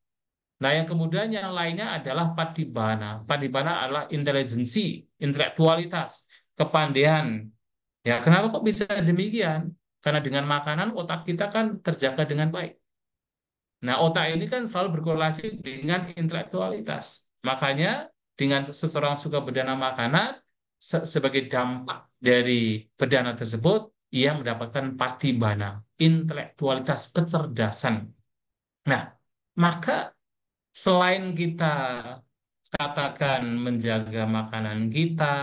Nah, yang kemudian yang lainnya adalah padibana. Padibana adalah intelijensi, intelektualitas, kepandaian. Ya, kenapa kok bisa demikian? Karena dengan makanan otak kita kan terjaga dengan baik. Nah, otak ini kan selalu berkorelasi dengan intelektualitas. Makanya dengan seseorang suka berdana makanan, sebagai dampak dari perdana tersebut, ia mendapatkan patibana, intelektualitas, kecerdasan. Nah, maka selain kita katakan menjaga makanan kita,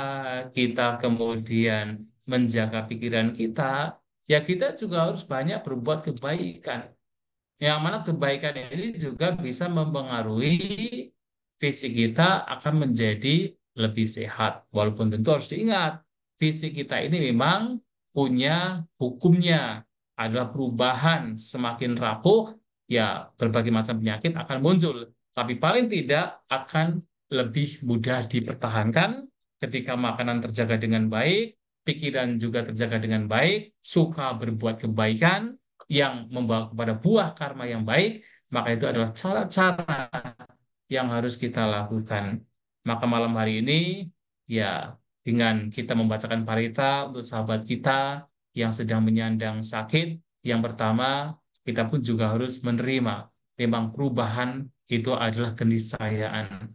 kita kemudian menjaga pikiran kita, ya kita juga harus banyak berbuat kebaikan. Yang mana kebaikan ini juga bisa mempengaruhi fisik kita akan menjadi lebih sehat. Walaupun tentu harus diingat, fisik kita ini memang punya hukumnya, adalah perubahan. Semakin rapuh, ya berbagai macam penyakit akan muncul. Tapi paling tidak akan lebih mudah dipertahankan ketika makanan terjaga dengan baik, pikiran juga terjaga dengan baik, suka berbuat kebaikan, yang membawa kepada buah karma yang baik, maka itu adalah cara-cara yang harus kita lakukan. Maka malam hari ini, ya dengan kita membacakan parita untuk sahabat kita yang sedang menyandang sakit, yang pertama, kita pun juga harus menerima memang perubahan itu adalah keniscayaan.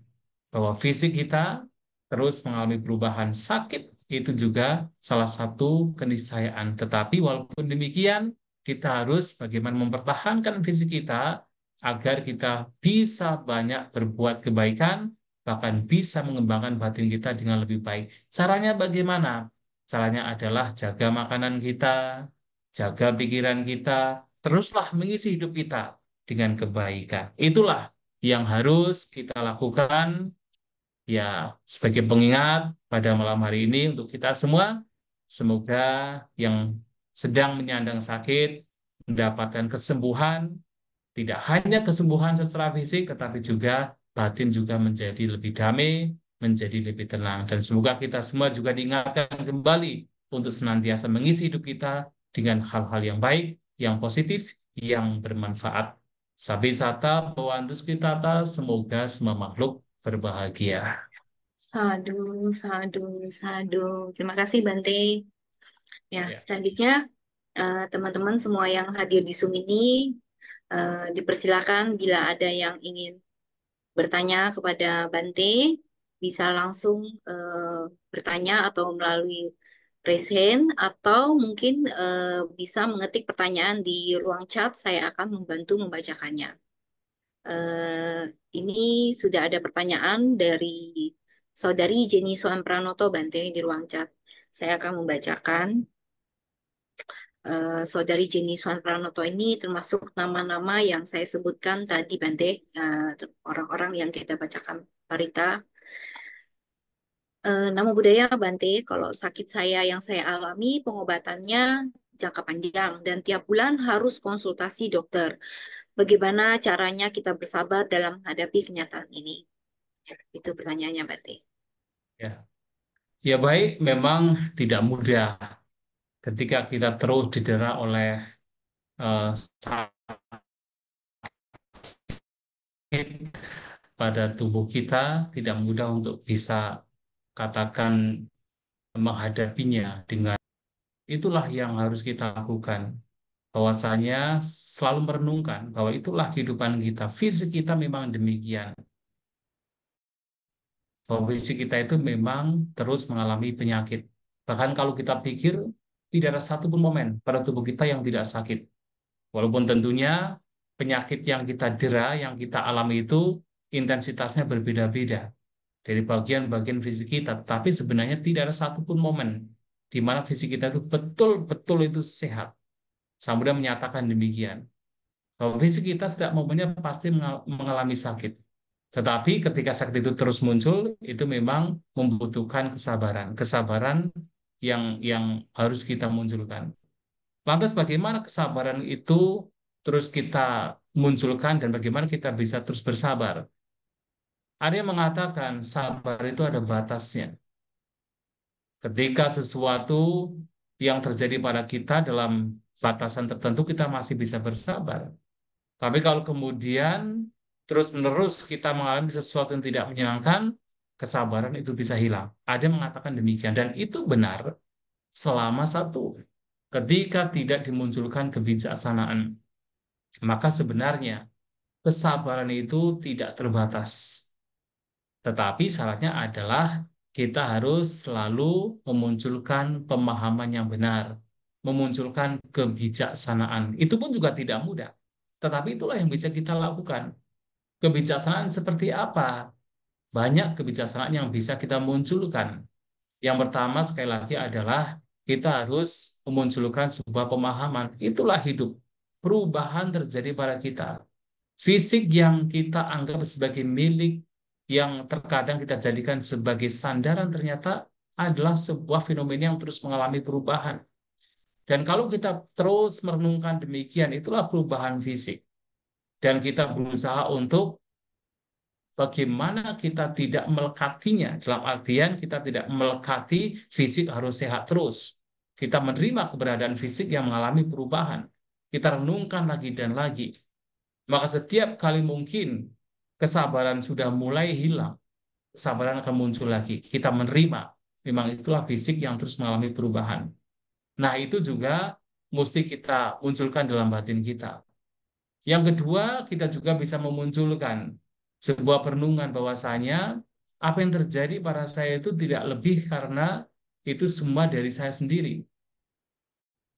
Bahwa fisik kita terus mengalami perubahan, sakit itu juga salah satu keniscayaan. Tetapi walaupun demikian, kita harus bagaimana mempertahankan fisik kita agar kita bisa banyak berbuat kebaikan, bahkan bisa mengembangkan batin kita dengan lebih baik. Caranya bagaimana? Caranya adalah jaga makanan kita, jaga pikiran kita, teruslah mengisi hidup kita dengan kebaikan. Itulah yang harus kita lakukan, ya sebagai pengingat pada malam hari ini untuk kita semua. Semoga yang sedang menyandang sakit mendapatkan kesembuhan, tidak hanya kesembuhan secara fisik, tetapi juga batin juga menjadi lebih damai, menjadi lebih tenang. Dan semoga kita semua juga diingatkan kembali untuk senantiasa mengisi hidup kita dengan hal-hal yang baik, yang positif, yang bermanfaat. Sabi sata bawantus kita, semoga semua makhluk berbahagia. Sadu, sadu, sadu. Terima kasih Bante. Ya, Ya. selanjutnya teman-teman semua yang hadir di Zoom ini dipersilakan bila ada yang ingin bertanya kepada Bante, bisa langsung bertanya atau melalui raise hand, atau mungkin bisa mengetik pertanyaan di ruang chat, saya akan membantu membacakannya. Eh, ini sudah ada pertanyaan dari Saudari Jenny Soan Pranoto Bante di ruang chat. Saya akan membacakan. Saudari Jenny Soan Pranoto ini termasuk nama-nama yang saya sebutkan tadi Bante, orang-orang yang kita bacakan parita. Namo Buddhaya Bante, kalau sakit saya yang saya alami pengobatannya jangka panjang dan tiap bulan harus konsultasi dokter. Bagaimana caranya kita bersabar dalam menghadapi kenyataan ini? Ya, itu pertanyaannya, Bante. Ya. Ya baik, memang tidak mudah ketika kita terus didera oleh eh, sakit pada tubuh kita, tidak mudah untuk bisa katakan menghadapinya dengan itulah yang harus kita lakukan. Bahwasanya selalu merenungkan bahwa itulah kehidupan kita. Fisik kita memang demikian. Bahwa fisik kita itu memang terus mengalami penyakit. Bahkan kalau kita pikir, tidak ada satupun momen pada tubuh kita yang tidak sakit. Walaupun tentunya penyakit yang kita dera, yang kita alami itu intensitasnya berbeda-beda dari bagian-bagian fisik kita. Tapi sebenarnya tidak ada satupun momen di mana fisik kita itu betul-betul itu sehat. Sang Buddha menyatakan demikian. Bahwa fisik kita setiap momennya pasti mengalami sakit. Tetapi ketika sakit itu terus muncul, itu memang membutuhkan kesabaran. Kesabaran yang harus kita munculkan. Lantas bagaimana kesabaran itu terus kita munculkan dan bagaimana kita bisa terus bersabar? Ada yang mengatakan sabar itu ada batasnya. Ketika sesuatu yang terjadi pada kita dalam batasan tertentu kita masih bisa bersabar. Tapi kalau kemudian terus-menerus kita mengalami sesuatu yang tidak menyenangkan, kesabaran itu bisa hilang. Ada yang mengatakan demikian dan itu benar selama satu. Ketika tidak dimunculkan kebijaksanaan, maka sebenarnya kesabaran itu tidak terbatas. Tetapi syaratnya adalah kita harus selalu memunculkan pemahaman yang benar, memunculkan kebijaksanaan. Itu pun juga tidak mudah. Tetapi itulah yang bisa kita lakukan. Kebijaksanaan seperti apa? Banyak kebijaksanaan yang bisa kita munculkan. Yang pertama sekali lagi adalah kita harus memunculkan sebuah pemahaman. Itulah hidup. Perubahan terjadi pada kita. Fisik yang kita anggap sebagai milik, yang terkadang kita jadikan sebagai sandaran, ternyata adalah sebuah fenomena yang terus mengalami perubahan. Dan kalau kita terus merenungkan demikian, itulah perubahan fisik. Dan kita berusaha untuk bagaimana kita tidak melekatinya, dalam artian kita tidak melekati fisik harus sehat terus. Kita menerima keberadaan fisik yang mengalami perubahan. Kita renungkan lagi dan lagi. Maka setiap kali mungkin kesabaran sudah mulai hilang, kesabaran akan muncul lagi. Kita menerima, memang itulah fisik yang terus mengalami perubahan. Nah, itu juga mesti kita munculkan dalam batin kita. Yang kedua, kita juga bisa memunculkan sebuah perenungan bahwasanya apa yang terjadi pada saya itu tidak lebih karena itu semua dari saya sendiri.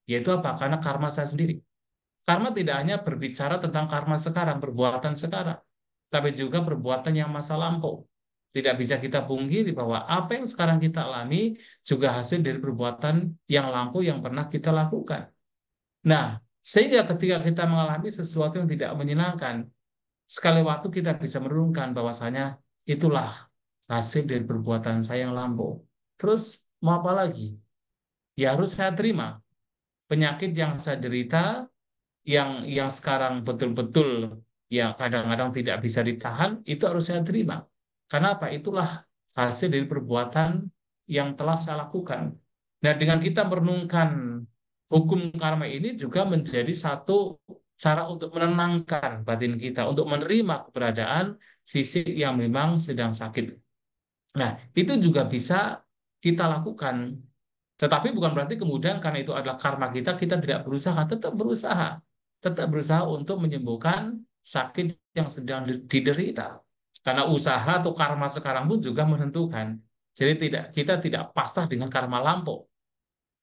Yaitu apa? Karena karma saya sendiri. Karma tidak hanya berbicara tentang karma sekarang, perbuatan sekarang, tapi juga perbuatan yang masa lampau. Tidak bisa kita pungkiri bahwa apa yang sekarang kita alami juga hasil dari perbuatan yang lampau yang pernah kita lakukan. Nah, sehingga ketika kita mengalami sesuatu yang tidak menyenangkan, sekali waktu kita bisa merenungkan bahwasanya itulah hasil dari perbuatan saya yang lampau. Terus mau apa lagi? Ya harus saya terima. Penyakit yang saya derita, yang sekarang betul-betul ya kadang-kadang tidak bisa ditahan, itu harus saya terima. Karena apa? Itulah hasil dari perbuatan yang telah saya lakukan. Nah, dengan kita merenungkan hukum karma ini juga menjadi satu cara untuk menenangkan batin kita, untuk menerima keberadaan fisik yang memang sedang sakit. Nah, itu juga bisa kita lakukan. Tetapi bukan berarti kemudian karena itu adalah karma kita, kita tidak berusaha, tetap berusaha. Tetap berusaha untuk menyembuhkan sakit yang sedang diderita. Karena usaha atau karma sekarang pun juga menentukan. Jadi kita tidak pasrah dengan karma lampau.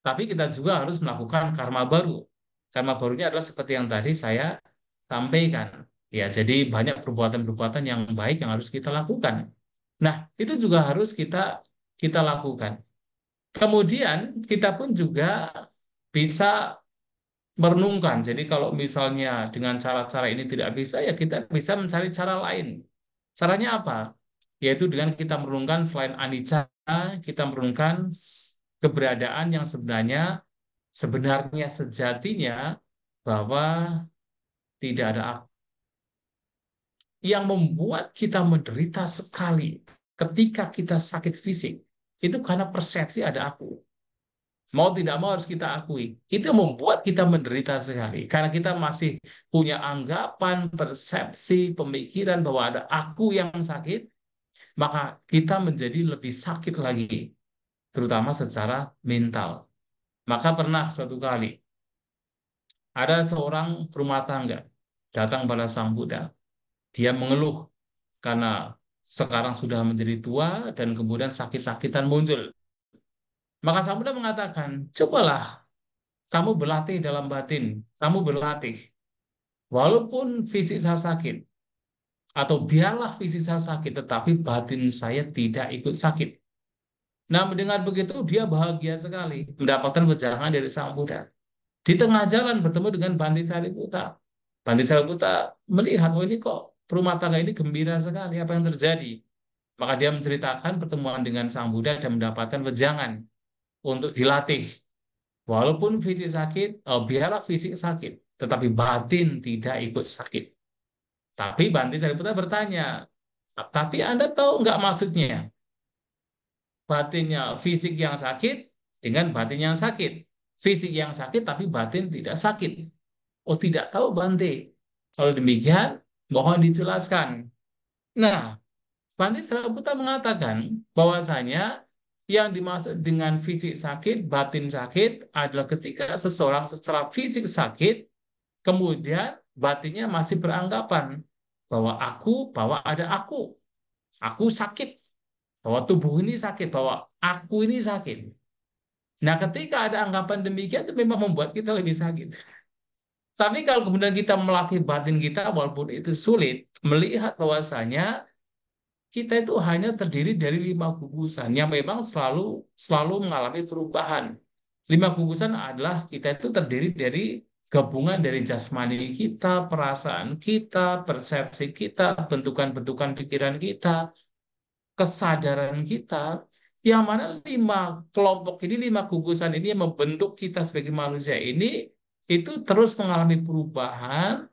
Tapi kita juga harus melakukan karma baru. Karma barunya adalah seperti yang tadi saya sampaikan. Ya, jadi banyak perbuatan-perbuatan yang baik yang harus kita lakukan. Nah, itu juga harus kita lakukan. Kemudian kita pun juga bisa merenungkan. Jadi kalau misalnya dengan cara-cara ini tidak bisa, ya kita bisa mencari cara lain. Caranya apa? Yaitu dengan kita merenungkan selain anicca, kita merenungkan keberadaan yang sebenarnya sejatinya bahwa tidak ada aku. Yang membuat kita menderita sekali ketika kita sakit fisik, itu karena persepsi ada aku. Mau tidak mau harus kita akui. Itu membuat kita menderita sekali. Karena kita masih punya anggapan, persepsi, pemikiran bahwa ada aku yang sakit, maka kita menjadi lebih sakit lagi. Terutama secara mental. Maka pernah suatu kali, ada seorang rumah tangga datang pada Sang Buddha. Dia mengeluh karena sekarang sudah menjadi tua dan kemudian sakit-sakitan muncul. Maka Sang Buddha mengatakan, cobalah kamu berlatih dalam batin, kamu berlatih. Walaupun fisik saya sakit, atau biarlah fisik saya sakit, tetapi batin saya tidak ikut sakit. Nah, mendengar begitu, dia bahagia sekali, mendapatkan wejangan dari Sang Buddha. Di tengah jalan bertemu dengan Banti Sariputta. Banti Sariputta melihat, oh ini kok rumah tangga ini gembira sekali, apa yang terjadi? Maka dia menceritakan pertemuan dengan Sang Buddha dan mendapatkan wejangan untuk dilatih. Walaupun fisik sakit, biarlah fisik sakit, tetapi batin tidak ikut sakit. Tapi Banti Sariputta bertanya, tapi Anda tahu nggak maksudnya? Batinnya fisik yang sakit dengan batin yang sakit. Fisik yang sakit tapi batin tidak sakit. Oh tidak tahu Bante. Kalau demikian, mohon dijelaskan. Nah, Banti Sariputta mengatakan bahwasanya yang dimaksud dengan fisik sakit, batin sakit adalah ketika seseorang secara fisik sakit, kemudian batinnya masih beranggapan bahwa ada aku sakit. bahwa tubuh ini sakit, bahwa aku ini sakit. Nah, ketika ada anggapan demikian itu memang membuat kita lebih sakit. Tapi kalau kemudian kita melatih batin kita, walaupun itu sulit, melihat bahwasanya kita itu hanya terdiri dari 5 gugusan yang memang selalu selalu mengalami perubahan. 5 gugusan adalah kita itu terdiri dari gabungan dari jasmani kita, perasaan kita, persepsi kita, bentukan-bentukan pikiran kita, kesadaran kita, yang mana 5 kelompok ini, 5 gugusan ini yang membentuk kita sebagai manusia ini, itu terus mengalami perubahan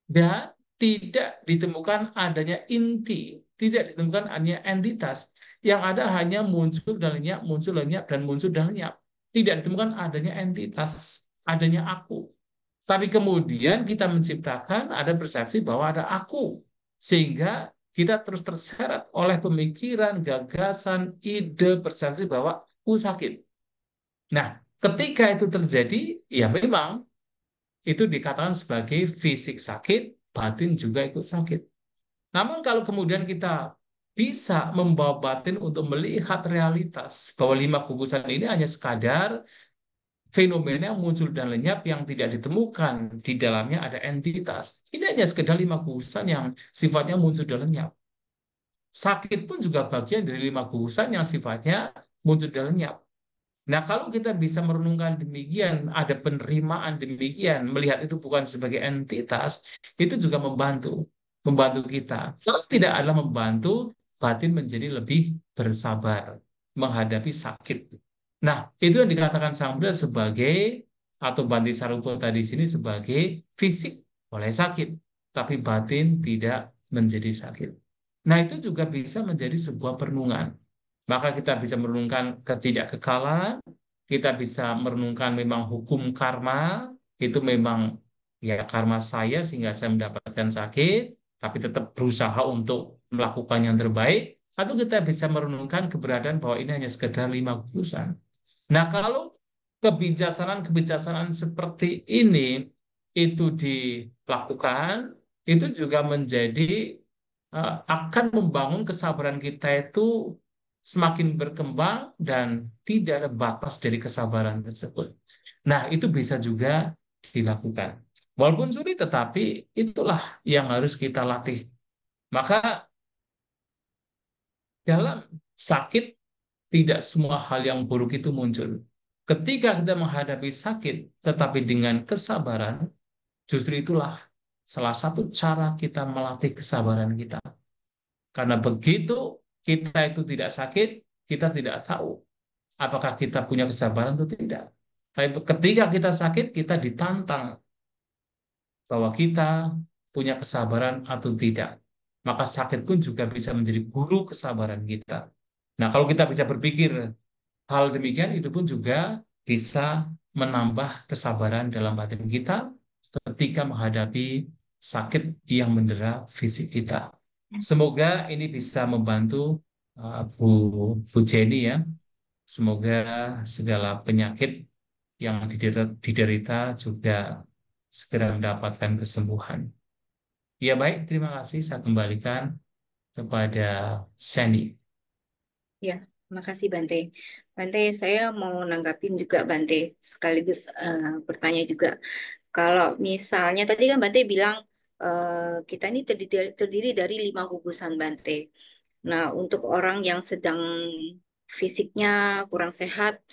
dan tidak ditemukan adanya inti, tidak ditemukan adanya entitas. Yang ada hanya muncul lenyap, dan muncul dan lenyap. Tidak ditemukan adanya entitas, adanya aku. Tapi kemudian kita menciptakan ada persepsi bahwa ada aku. Sehingga kita terus terseret oleh pemikiran, gagasan, ide, persepsi bahwa aku sakit. Nah, ketika itu terjadi, ya memang itu dikatakan sebagai fisik sakit, batin juga ikut sakit. Namun kalau kemudian kita bisa membawa batin untuk melihat realitas bahwa 5 gugusan ini hanya sekadar fenomena yang muncul dan lenyap yang tidak ditemukan di dalamnya ada entitas. Ini hanya sekedar 5 gugusan yang sifatnya muncul dan lenyap. Sakit pun juga bagian dari 5 gugusan yang sifatnya muncul dan lenyap. Nah, kalau kita bisa merenungkan demikian, ada penerimaan demikian, melihat itu bukan sebagai entitas, itu juga membantu kita. Kalau tidak adalah membantu, batin menjadi lebih bersabar menghadapi sakit. Nah, itu yang dikatakan Sang Buddha sebagai, atau Bante Sarupo tadi sini sebagai fisik boleh sakit, tapi batin tidak menjadi sakit. Nah, itu juga bisa menjadi sebuah perenungan. Maka kita bisa merenungkan ketidakkekalan, kita bisa merenungkan memang hukum karma, itu memang ya karma saya sehingga saya mendapatkan sakit, tapi tetap berusaha untuk melakukan yang terbaik, atau kita bisa merenungkan keberadaan bahwa ini hanya sekedar 5 gugusan. Nah, kalau kebijaksanaan-kebijaksanaan seperti ini itu dilakukan, itu juga menjadi akan membangun kesabaran kita itu semakin berkembang dan tidak ada batas dari kesabaran tersebut. Nah, itu bisa juga dilakukan. Walaupun sulit, tetapi itulah yang harus kita latih. Maka dalam sakit, tidak semua hal yang buruk itu muncul. Ketika kita menghadapi sakit, tetapi dengan kesabaran, justru itulah salah satu cara kita melatih kesabaran kita. Karena begitu kita itu tidak sakit, kita tidak tahu apakah kita punya kesabaran atau tidak. Tapi ketika kita sakit, kita ditantang bahwa kita punya kesabaran atau tidak. Maka sakit pun juga bisa menjadi guru kesabaran kita. Nah, kalau kita bisa berpikir hal demikian, itu pun juga bisa menambah kesabaran dalam batin kita ketika menghadapi sakit yang mendera fisik kita. Semoga ini bisa membantu Bu Jenny ya. Semoga segala penyakit yang diderita juga segera mendapatkan kesembuhan. Ya baik, terima kasih. Saya kembalikan kepada Sandy. Ya, makasih Bante. Bante, saya mau nanggapin juga Bante, sekaligus bertanya juga. Kalau misalnya tadi kan Bante bilang kita ini terdiri dari 5 gugusan Bante. Nah, untuk orang yang sedang fisiknya kurang sehat,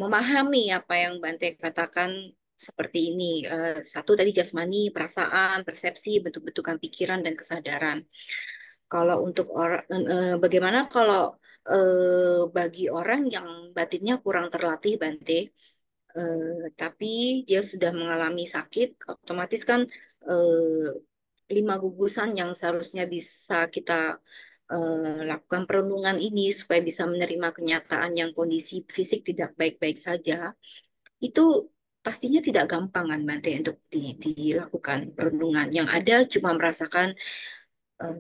memahami apa yang Bante katakan seperti ini. Satu tadi jasmani, perasaan, persepsi, bentuk-bentukan pikiran dan kesadaran. Kalau untuk orang, bagaimana kalau bagi orang yang batinnya kurang terlatih, Bante, tapi dia sudah mengalami sakit, otomatis kan 5 gugusan yang seharusnya bisa kita lakukan perenungan ini supaya bisa menerima kenyataan yang kondisi fisik tidak baik-baik saja, itu pastinya tidak gampang kan, Bante, untuk dilakukan perenungan. Yang ada cuma merasakan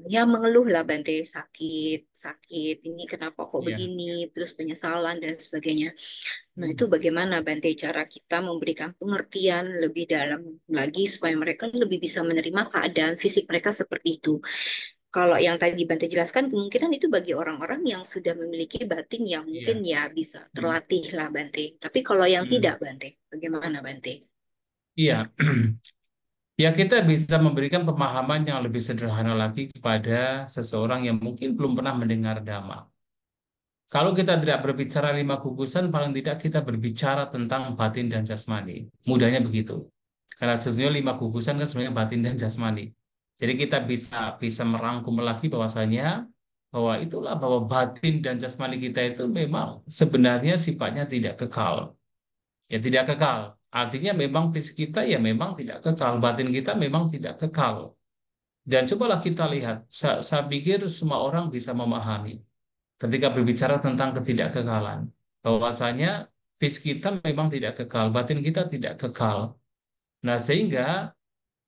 ya mengeluh lah Bante, sakit, sakit, ini kenapa kok Ya. begini, terus penyesalan dan sebagainya. Nah, itu bagaimana Bante cara kita memberikan pengertian lebih dalam lagi supaya mereka lebih bisa menerima keadaan fisik mereka seperti itu. kalau yang tadi Bante jelaskan, kemungkinan itu bagi orang-orang yang sudah memiliki batin yang mungkin Iya. ya bisa Hmm. terlatih lah Bante. Tapi kalau yang Hmm. tidak Bante, bagaimana Bante? Iya. Ya, kita bisa memberikan pemahaman yang lebih sederhana lagi kepada seseorang yang mungkin belum pernah mendengar Dhamma. Kalau kita tidak berbicara lima gugusan, paling tidak kita berbicara tentang batin dan jasmani. Mudahnya begitu. Karena sesungguhnya lima gugusan kan sebenarnya batin dan jasmani. Jadi kita bisa bisa merangkum lagi bahwasanya bahwa itulah bahwa batin dan jasmani kita itu memang sebenarnya sifatnya tidak kekal. Ya tidak kekal. Artinya memang fisik kita ya memang tidak kekal. Batin kita memang tidak kekal. Dan cobalah kita lihat. Saya pikir semua orang bisa memahami ketika berbicara tentang ketidakkekalan. Bahwasanya fisik kita memang tidak kekal, batin kita tidak kekal. Nah, sehingga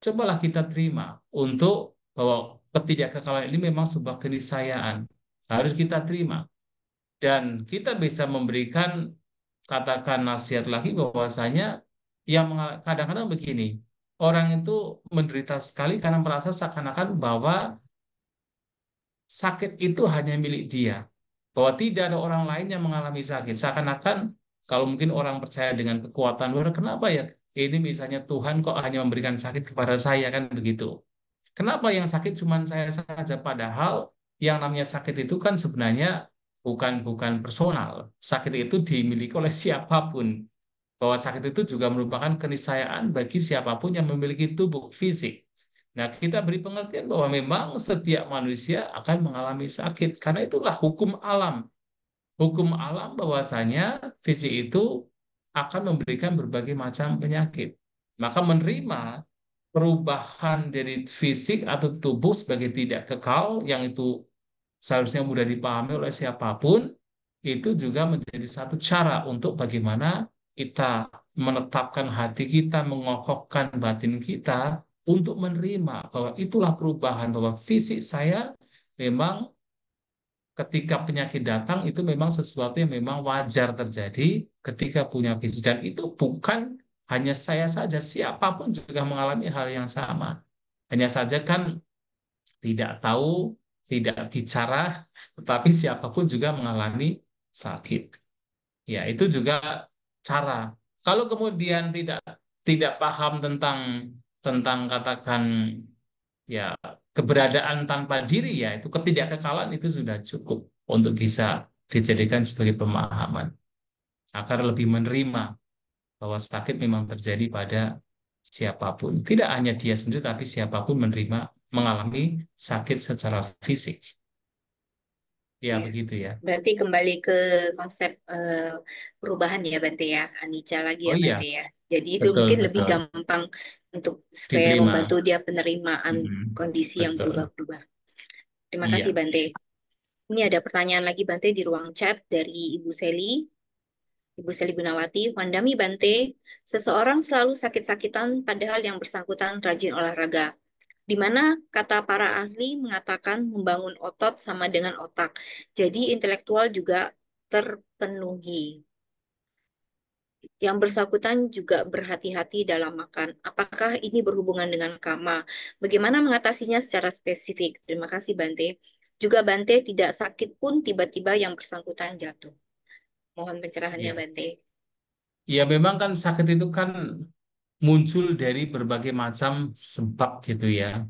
cobalah kita terima untuk bahwa ketidakkekalan ini memang sebuah keniscayaan. Harus kita terima. Dan kita bisa memberikan katakan nasihat lagi bahwasanya kadang-kadang begini, orang itu menderita sekali karena merasa seakan-akan bahwa sakit itu hanya milik dia, bahwa tidak ada orang lain yang mengalami sakit. Seakan-akan kalau mungkin orang percaya dengan kekuatan luar, kenapa ya ini misalnya Tuhan kok hanya memberikan sakit kepada saya kan begitu. Kenapa yang sakit cuma saya saja, padahal yang namanya sakit itu kan sebenarnya bukan bukan personal. Sakit itu dimiliki oleh siapapun. Bahwa sakit itu juga merupakan keniscayaan bagi siapapun yang memiliki tubuh fisik. Nah, kita beri pengertian bahwa memang setiap manusia akan mengalami sakit karena itulah hukum alam. Hukum alam bahwasanya fisik itu akan memberikan berbagai macam penyakit. Maka menerima perubahan dari fisik atau tubuh sebagai tidak kekal yang itu seharusnya mudah dipahami oleh siapapun, itu juga menjadi satu cara untuk bagaimana kita menetapkan hati kita, mengokohkan batin kita untuk menerima bahwa itulah perubahan, bahwa fisik saya memang ketika penyakit datang itu memang sesuatu yang memang wajar terjadi ketika punya fisik. Dan itu bukan hanya saya saja, siapapun juga mengalami hal yang sama. Hanya saja kan tidak tahu, tidak bicara, tetapi siapapun juga mengalami sakit. Ya, itu juga cara. Kalau kemudian tidak tidak paham tentang tentang katakan ya keberadaan tanpa diri ya itu ketidakkekalan itu sudah cukup untuk bisa dijadikan sebagai pemahaman agar lebih menerima bahwa sakit memang terjadi pada siapapun. Tidak hanya dia sendiri tapi siapapun menerima mengalami sakit secara fisik. Ya Ya, begitu ya. berarti kembali ke konsep perubahan ya Bante ya, anicca lagi Oh ya iya, Bante ya. Jadi itu betul mungkin lebih betul. gampang untuk supaya Diterima. membantu dia penerimaan Mm-mm. kondisi yang Betul. berubah-ubah. Terima kasih Iya. Bante. Ini ada pertanyaan lagi Bante di ruang chat dari Ibu Seli. Ibu Seli Gunawati, Wandami Bante, seseorang selalu sakit-sakitan padahal yang bersangkutan rajin olahraga. Di mana kata para ahli mengatakan membangun otot sama dengan otak. Jadi intelektual juga terpenuhi. Yang bersangkutan juga berhati-hati dalam makan. Apakah ini berhubungan dengan kama? Bagaimana mengatasinya secara spesifik? Terima kasih Bante. Juga Bante tidak sakit pun tiba-tiba yang bersangkutan jatuh. Mohon pencerahannya Iya. Bante. Ya memang kan sakit itu kan muncul dari berbagai macam sebab gitu ya.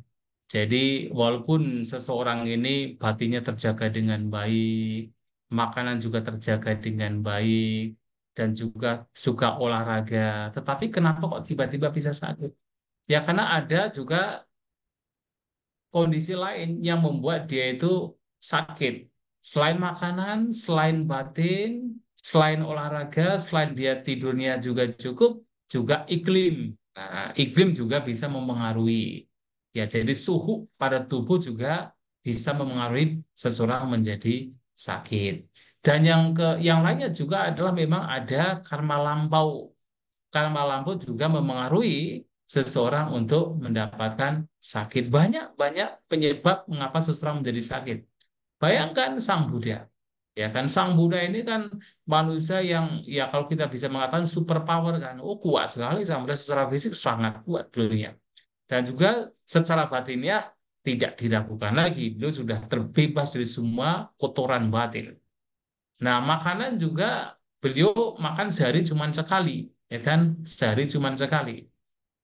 Jadi walaupun seseorang ini batinnya terjaga dengan baik, makanan juga terjaga dengan baik, dan juga suka olahraga, tetapi kenapa kok tiba-tiba bisa sakit? Ya karena ada juga kondisi lain yang membuat dia itu sakit. Selain makanan, selain batin, selain olahraga, selain dia tidurnya juga cukup, juga iklim. Nah, iklim juga bisa mempengaruhi. Ya, jadi suhu pada tubuh juga bisa mempengaruhi seseorang menjadi sakit. Dan yang lainnya juga adalah memang ada karma lampau. Karma lampu juga memengaruhi seseorang untuk mendapatkan sakit. Banyak penyebab mengapa seseorang menjadi sakit. Bayangkan Sang Buddha. Ya kan Sang Buddha ini kan manusia yang ya kalau kita bisa mengatakan super power kan. Oh kuat sekali Sang Buddha secara fisik sangat kuat dulunya. Dan juga secara batinnya tidak diragukan lagi, beliau sudah terbebas dari semua kotoran batin. Nah, makanan juga beliau makan sehari cuma sekali, ya kan? Sehari cuma sekali.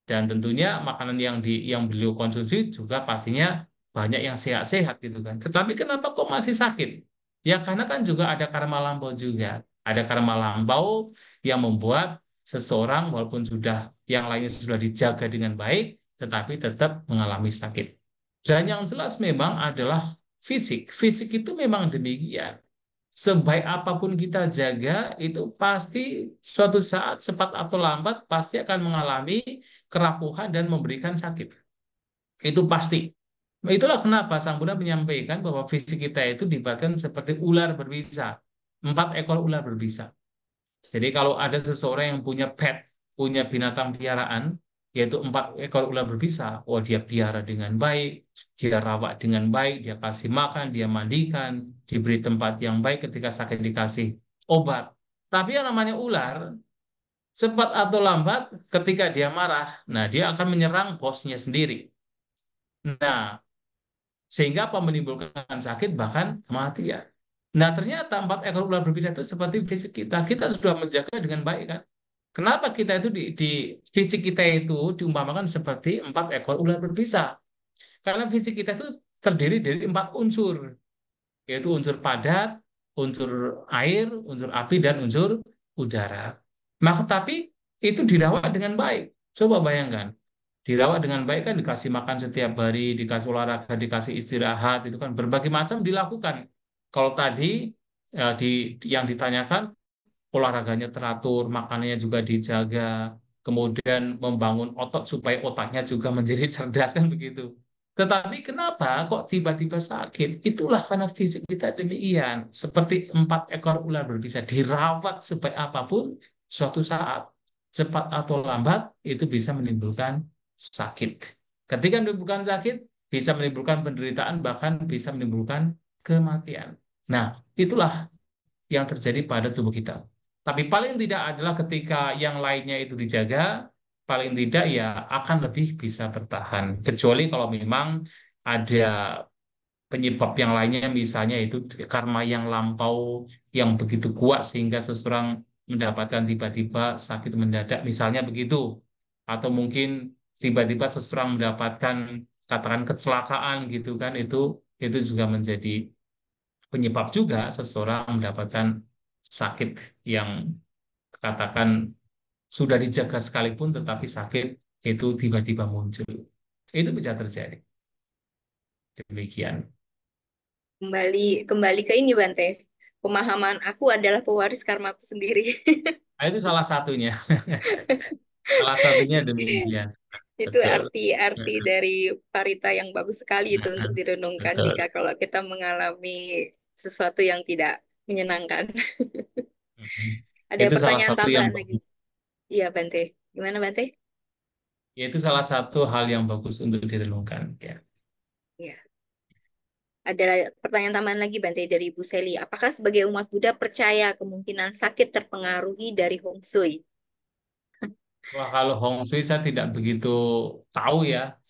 Dan tentunya makanan yang beliau konsumsi juga pastinya banyak yang sehat-sehat gitu kan. Tetapi kenapa kok masih sakit? Ya karena kan juga ada karma lampau juga. Ada karma lampau yang membuat seseorang walaupun sudah yang lainnya sudah dijaga dengan baik, tetapi tetap mengalami sakit. Dan yang jelas memang adalah fisik. Fisik itu memang demikian. Sebaik apapun kita jaga, itu pasti suatu saat cepat atau lambat pasti akan mengalami kerapuhan dan memberikan sakit. Itu pasti. Nah, itulah kenapa Sang Buddha menyampaikan bahwa fisik kita itu dibuatkan seperti ular berbisa. 4 ekor ular berbisa. Jadi kalau ada seseorang yang punya pet, punya binatang piaraan, yaitu 4 ekor ular berbisa, oh dia piara dengan baik, dia rawat dengan baik, dia kasih makan, dia mandikan, diberi tempat yang baik ketika sakit dikasih obat. Tapi yang namanya ular, cepat atau lambat ketika dia marah, nah dia akan menyerang bosnya sendiri. Nah, sehingga apa menimbulkan sakit bahkan kematian. Nah, ternyata 4 ekor ular berbisa itu seperti fisik kita. Kita sudah menjaga dengan baik kan? Kenapa kita itu di fisik kita itu diumpamakan seperti 4 ekor ular berbisa? Karena fisik kita itu terdiri dari 4 unsur, yaitu unsur padat, unsur air, unsur api, dan unsur udara. Maka tapi itu dirawat dengan baik. Coba bayangkan, dirawat dengan baik kan dikasih makan setiap hari, dikasih olahraga, dikasih istirahat, itu kan berbagai macam dilakukan. Kalau tadi yang ditanyakan olahraganya teratur, makanannya juga dijaga, kemudian membangun otot supaya otaknya juga menjadi cerdas kan begitu. Tetapi kenapa kok tiba-tiba sakit? Itulah karena fisik kita demikian. Seperti 4 ekor ular berbisa dirawat sebaik apapun, suatu saat cepat atau lambat itu bisa menimbulkan sakit. Ketika menimbulkan sakit, bisa menimbulkan penderitaan, bahkan bisa menimbulkan kematian. Nah, itulah yang terjadi pada tubuh kita. Tapi paling tidak adalah ketika yang lainnya itu dijaga, paling tidak ya akan lebih bisa bertahan. Kecuali kalau memang ada penyebab yang lainnya, misalnya itu karma yang lampau yang begitu kuat sehingga seseorang mendapatkan tiba-tiba sakit mendadak, misalnya begitu. Atau mungkin tiba-tiba seseorang mendapatkan katakan kecelakaan gitu kan, itu juga menjadi penyebab juga seseorang mendapatkan sakit yang katakan sudah dijaga sekalipun tetapi sakit itu tiba-tiba muncul. Itu bisa terjadi. Demikian. Kembali ke ini Bante. Pemahaman aku adalah pewaris karmaku sendiri. Nah, itu salah satunya. Salah satunya demikian. Itu Betul. arti-arti dari parita yang bagus sekali itu untuk direnungkan Betul. jika kalau kita mengalami sesuatu yang tidak menyenangkan. Ada Itu salah pertanyaan satu yang tambahan lagi. bagus. Iya, Bante. Gimana, Bante? Itu salah satu hal yang bagus untuk direnungkan. Ya. Iya. Ada pertanyaan tambahan lagi, Bante, dari Ibu Seli. Apakah sebagai umat Buddha percaya kemungkinan sakit terpengaruhi dari Hong Shui? Wah, kalau Hong Shui saya tidak begitu tahu ya.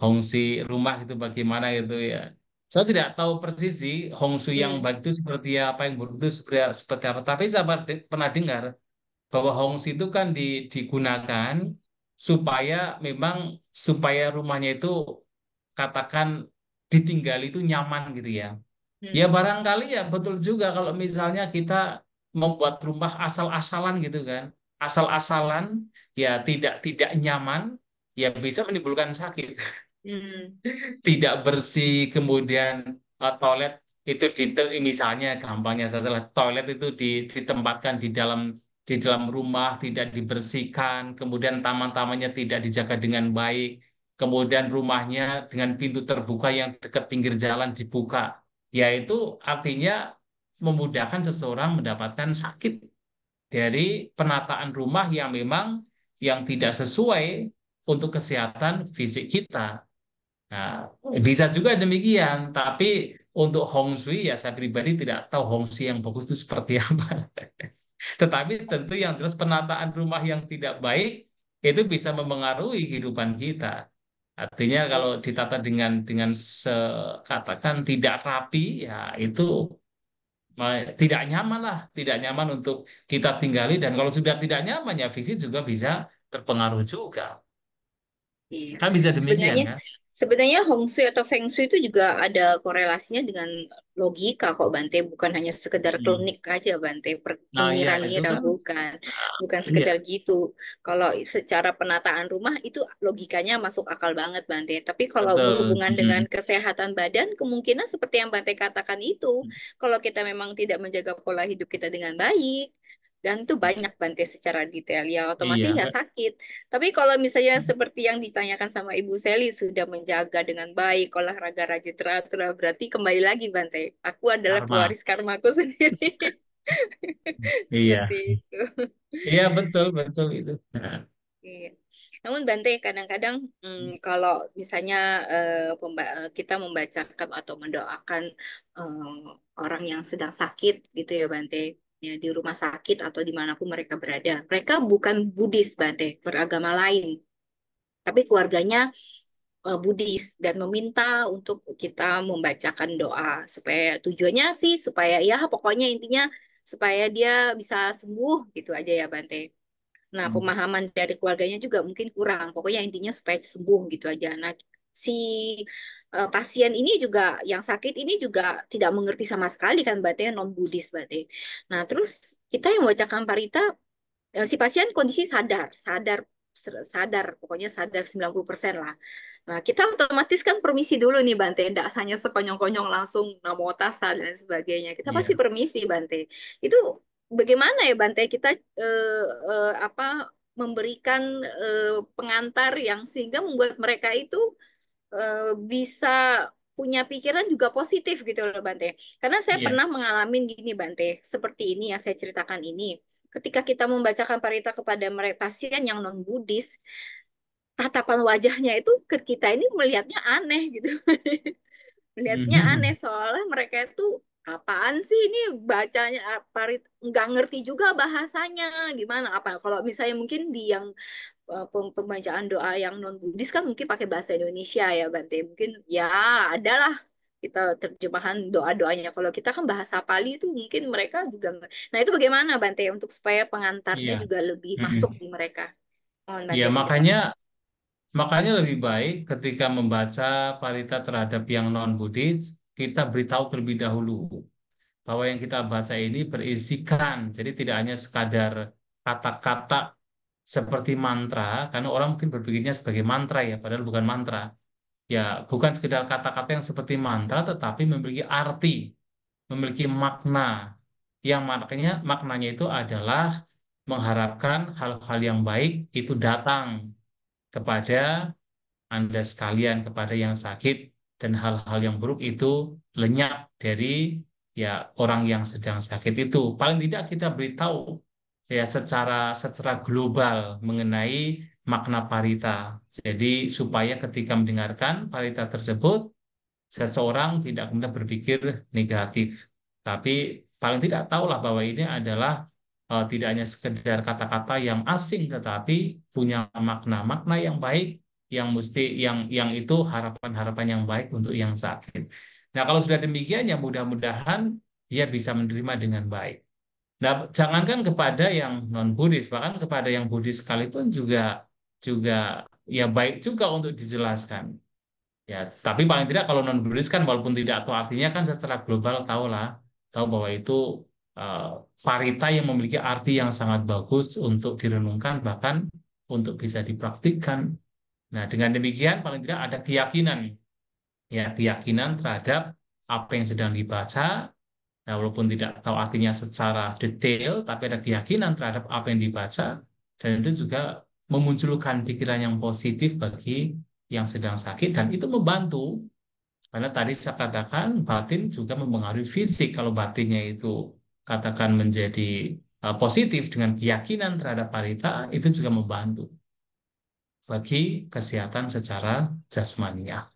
Hong Shui rumah itu bagaimana gitu ya. Saya tidak tahu persis sih Hong Shui yang Hmm. baik itu seperti apa, yang buruk itu seperti apa. Tapi saya pernah dengar bahwa Hong Shui itu kan digunakan supaya memang supaya rumahnya itu katakan ditinggali itu nyaman gitu ya. Ya Hmm. barangkali ya betul juga kalau misalnya kita membuat rumah asal-asalan gitu kan. Asal-asalan ya tidak nyaman ya bisa menimbulkan sakit. Hmm. Tidak bersih, kemudian toilet itu misalnya gampangnya saja lah, toilet itu ditempatkan di dalam rumah tidak dibersihkan, kemudian taman-tamannya tidak dijaga dengan baik, kemudian rumahnya dengan pintu terbuka yang dekat pinggir jalan dibuka, yaitu artinya memudahkan seseorang mendapatkan sakit dari penataan rumah yang memang yang tidak sesuai untuk kesehatan fisik kita. Nah, bisa juga demikian, tapi untuk Hong Shui ya saya pribadi tidak tahu Hong Shui yang bagus itu seperti apa. Tetapi tentu yang jelas penataan rumah yang tidak baik itu bisa memengaruhi kehidupan kita. Artinya kalau ditata dengan katakan tidak rapi, ya itu tidak nyaman lah, tidak nyaman untuk kita tinggali. Dan kalau sudah tidak nyaman, ya fisik juga bisa terpengaruh juga. Iya. Kan bisa demikian Sebenarnya kan? sebenarnya Hong Shui atau Feng Shui itu juga ada korelasinya dengan logika kok Bante, bukan hanya sekedar Hmm. klinik aja Bante, Nah, ya itu mengira-ngira kan, bukan, bukan iya sekedar gitu. Kalau secara penataan rumah itu logikanya masuk akal banget Bante. Tapi kalau betul. berhubungan dengan kesehatan badan, kemungkinan seperti yang Bante katakan itu, kalau kita memang tidak menjaga pola hidup kita dengan baik, dan itu banyak Bante secara detail, ya otomatis Iya, ya sakit. Tapi kalau misalnya seperti yang ditanyakan sama Ibu Seli sudah menjaga dengan baik, olahraga rajin teratur, berarti kembali lagi Bante. Aku adalah karma. pewaris karmaku sendiri. Seperti Iya, itu. iya betul betul itu. Nah, Iya. Namun Bante kadang-kadang kalau misalnya kita membacakan atau mendoakan orang yang sedang sakit gitu ya Bante, ya di rumah sakit atau dimanapun mereka berada, mereka bukan Buddhis Bante, beragama lain, tapi keluarganya Buddhis dan meminta untuk kita membacakan doa supaya tujuannya sih supaya ya pokoknya intinya supaya dia bisa sembuh gitu aja ya Bante. Nah, pemahaman dari keluarganya juga mungkin kurang. Pokoknya intinya supaya sembuh gitu aja. Nah, si pasien ini juga yang sakit ini juga tidak mengerti sama sekali kan Bate, non-Buddhis Bate. Nah, terus kita yang membacakan parita, si pasien kondisi sadar, sadar, pokoknya sadar 90% lah. Nah, kita otomatis kan permisi dulu nih Bante, tidak hanya sekonyong-konyong langsung namo tassa dan sebagainya. Kita pasti iya. permisi Bante. Itu bagaimana ya Bante kita apa memberikan pengantar yang sehingga membuat mereka itu bisa punya pikiran juga positif gitu loh Bante. Karena saya Iya. pernah mengalami gini Bante, seperti ini yang saya ceritakan ini. Ketika kita membacakan parita kepada mereka pasien yang non Buddhis, tatapan wajahnya itu ke kita ini melihatnya aneh gitu. Melihatnya aneh soalnya mereka itu apaan sih ini bacanya parit nggak ngerti juga bahasanya gimana apa kalau misalnya mungkin di yang pembacaan doa yang non Buddhis kan mungkin pakai bahasa Indonesia ya Bante mungkin ya adalah kita terjemahan doa-doanya kalau kita kan bahasa Pali itu mungkin mereka juga nah itu bagaimana Bante untuk supaya pengantarnya Iya. juga lebih masuk Mm-mm. di mereka mohon Iya, Bante makanya dijelaskan. makanya lebih baik ketika membaca parita terhadap yang non-Buddhis, kita beritahu terlebih dahulu bahwa yang kita baca ini berisikan, jadi tidak hanya sekadar kata-kata seperti mantra, karena orang mungkin berpikirnya sebagai mantra ya, padahal bukan mantra. Ya, bukan sekedar kata-kata yang seperti mantra, tetapi memiliki arti, memiliki makna, yang maknanya itu adalah mengharapkan hal-hal yang baik itu datang kepada Anda sekalian, kepada yang sakit, dan hal-hal yang buruk itu lenyap dari ya orang yang sedang sakit itu. Paling tidak kita beritahu ya secara global mengenai makna parita. Jadi supaya ketika mendengarkan parita tersebut, seseorang tidak kemudian berpikir negatif, tapi paling tidak tahulah bahwa ini adalah tidak hanya sekedar kata-kata yang asing, tetapi punya makna-makna yang baik, yang itu harapan-harapan yang baik untuk yang sakit. Nah, kalau sudah demikian, ya mudah-mudahan dia bisa menerima dengan baik. Nah, jangankan kepada yang non-Buddhis, bahkan kepada yang Buddhis sekalipun juga juga ya baik juga untuk dijelaskan. Ya, tapi paling tidak kalau non Buddhis kan walaupun tidak tahu artinya kan secara global tahu bahwa itu eh, varita yang memiliki arti yang sangat bagus untuk direnungkan bahkan untuk bisa dipraktikkan. Nah, dengan demikian paling tidak ada keyakinan ya keyakinan terhadap apa yang sedang dibaca. Nah, walaupun tidak tahu artinya secara detail, tapi ada keyakinan terhadap apa yang dibaca dan itu juga memunculkan pikiran yang positif bagi yang sedang sakit dan itu membantu karena tadi saya katakan batin juga mempengaruhi fisik. Kalau batinnya itu katakan menjadi positif dengan keyakinan terhadap parita, itu juga membantu bagi kesehatan secara jasmaniah.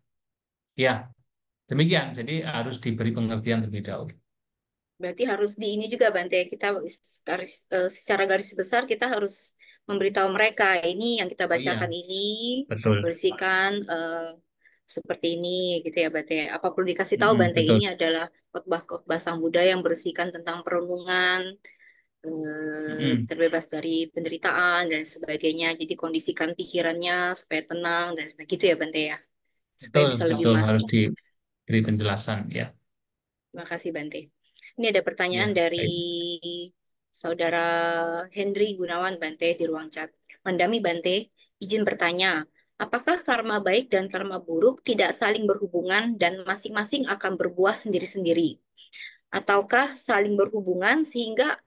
Ya, demikian. Jadi harus diberi pengertian terlebih dahulu. Berarti harus di ini juga Bante, kita secara garis besar kita harus memberitahu mereka ini yang kita Oh iya, bacakan ini betul. berisikan seperti ini gitu ya Bante. Apa perlu dikasih tahu Bante Betul. ini adalah khotbah-khotbah Sang Buddha yang berisikan tentang perenungan, terbebas dari penderitaan dan sebagainya. Jadi kondisikan pikirannya supaya tenang dan sebagainya gitu ya Bante ya. Supaya Betul, bisa lebih betul harus masuk. diberi penjelasan ya. Terima kasih Bante. Ini ada pertanyaan Ya, dari baik. Saudara Henry Gunawan Bante di ruang chat. Mendami Bante, izin bertanya, apakah karma baik dan karma buruk tidak saling berhubungan dan masing-masing akan berbuah sendiri-sendiri? Ataukah saling berhubungan sehingga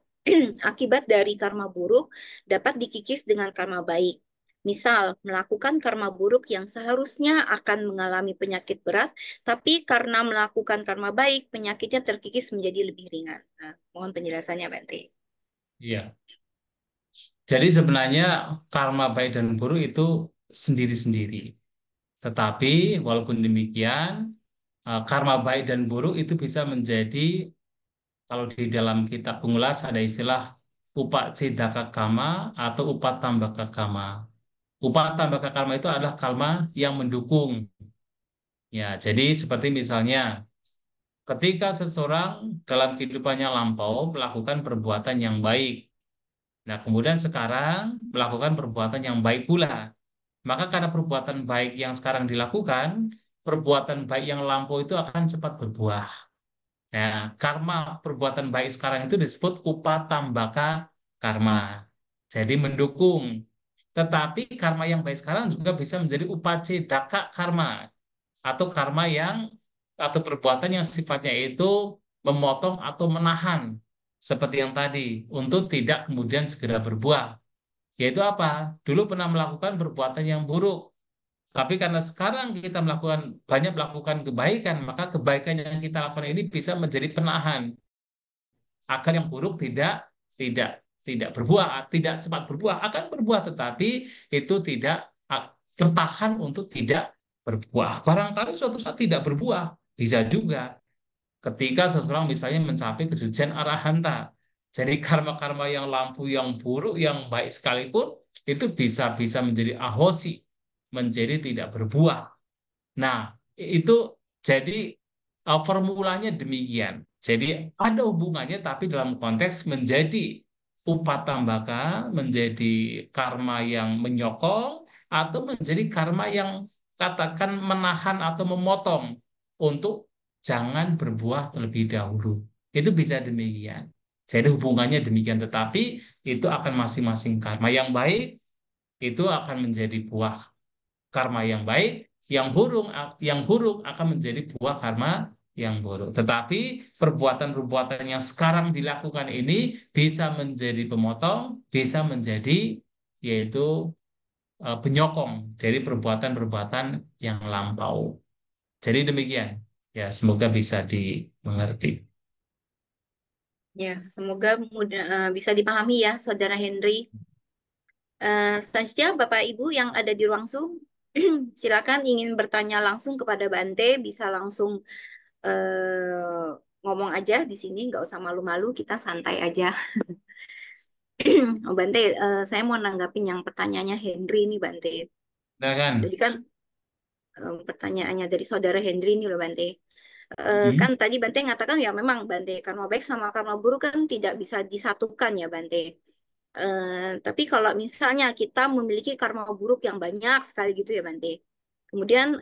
akibat dari karma buruk dapat dikikis dengan karma baik? Misal, melakukan karma buruk yang seharusnya akan mengalami penyakit berat, tapi karena melakukan karma baik, penyakitnya terkikis menjadi lebih ringan. Nah, mohon penjelasannya, Bante. Iya. Jadi sebenarnya karma baik dan buruk itu sendiri-sendiri. Tetapi walaupun demikian, karma baik dan buruk itu bisa menjadi, kalau di dalam kitab pengulas ada istilah upacedaka kama atau upatambaka kama. Upatambaka kama itu adalah karma yang mendukung. Ya, jadi seperti misalnya ketika seseorang dalam kehidupannya lampau melakukan perbuatan yang baik, nah kemudian sekarang melakukan perbuatan yang baik pula. Maka karena perbuatan baik yang sekarang dilakukan, perbuatan baik yang lampau itu akan cepat berbuah. Nah, karma perbuatan baik sekarang itu disebut upatambaka karma. Jadi mendukung. Tetapi karma yang baik sekarang juga bisa menjadi upacedaka karma atau karma yang atau perbuatan yang sifatnya itu memotong atau menahan seperti yang tadi untuk tidak kemudian segera berbuah. Yaitu apa? Dulu pernah melakukan perbuatan yang buruk, tapi karena sekarang kita banyak melakukan kebaikan, maka kebaikan yang kita lakukan ini bisa menjadi penahan agar yang buruk tidak tidak berbuah, tidak cepat berbuah, akan berbuah tetapi itu tidak tertahan untuk tidak berbuah. Barangkali suatu saat tidak berbuah, bisa juga ketika seseorang misalnya mencapai kesucian arahanta. Jadi karma-karma yang lampu, yang buruk, yang baik sekalipun itu bisa menjadi ahosi, menjadi tidak berbuah. Nah, itu jadi formulanya demikian. Jadi ada hubungannya tapi dalam konteks menjadi upatambaka, menjadi karma yang menyokong atau menjadi karma yang katakan menahan atau memotong untuk jangan berbuah terlebih dahulu. Itu bisa demikian. Jadi hubungannya demikian, tetapi itu akan masing-masing karma yang baik itu akan menjadi buah karma yang baik, yang buruk akan menjadi buah karma yang buruk. Tetapi perbuatan-perbuatan yang sekarang dilakukan ini bisa menjadi pemotong, bisa menjadi yaitu penyokong dari perbuatan-perbuatan yang lampau. Jadi demikian. Ya, semoga bisa dimengerti. Ya, semoga bisa dipahami ya, Saudara Henry. Selanjutnya, Bapak Ibu yang ada di ruang Zoom, silakan ingin bertanya langsung kepada Bante, bisa langsung eh, ngomong aja di sini, nggak usah malu-malu, kita santai aja. Oh, Bante, saya mau nanggapin yang pertanyaannya Henry nih, Bante. Nah kan? Jadi kan pertanyaannya dari Saudara Henry nih loh, Bante. Hmm? Kan tadi Bante ngatakan ya memang Bante, karma baik sama karma buruk kan tidak bisa disatukan ya, Bante. Tapi kalau misalnya kita memiliki karma buruk yang banyak sekali gitu ya Bante. Kemudian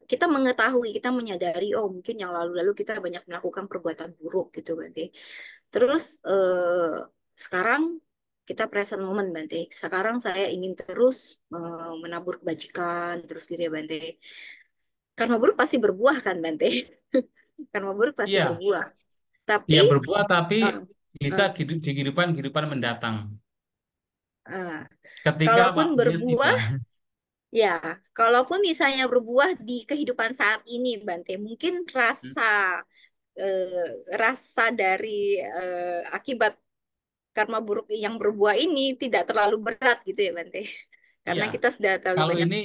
kita mengetahui, kita menyadari, oh mungkin yang lalu-lalu kita banyak melakukan perbuatan buruk gitu Bante. Terus sekarang kita present moment Bante. Sekarang saya ingin terus menabur kebajikan terus gitu ya Bante. Karma buruk pasti berbuah kan Bante. Karma buruk pasti Iya, berbuah. Tapi ya berbuah tapi eh, bisa eh, di kehidupan mendatang. eh, Ketika kalaupun waktunya tiba. berbuah, ya, kalaupun misalnya berbuah di kehidupan saat ini, Bante, mungkin rasa dari akibat karma buruk yang berbuah ini tidak terlalu berat gitu ya, Bante. Iya, Karena kita sudah terlalu kalau banyak. ini,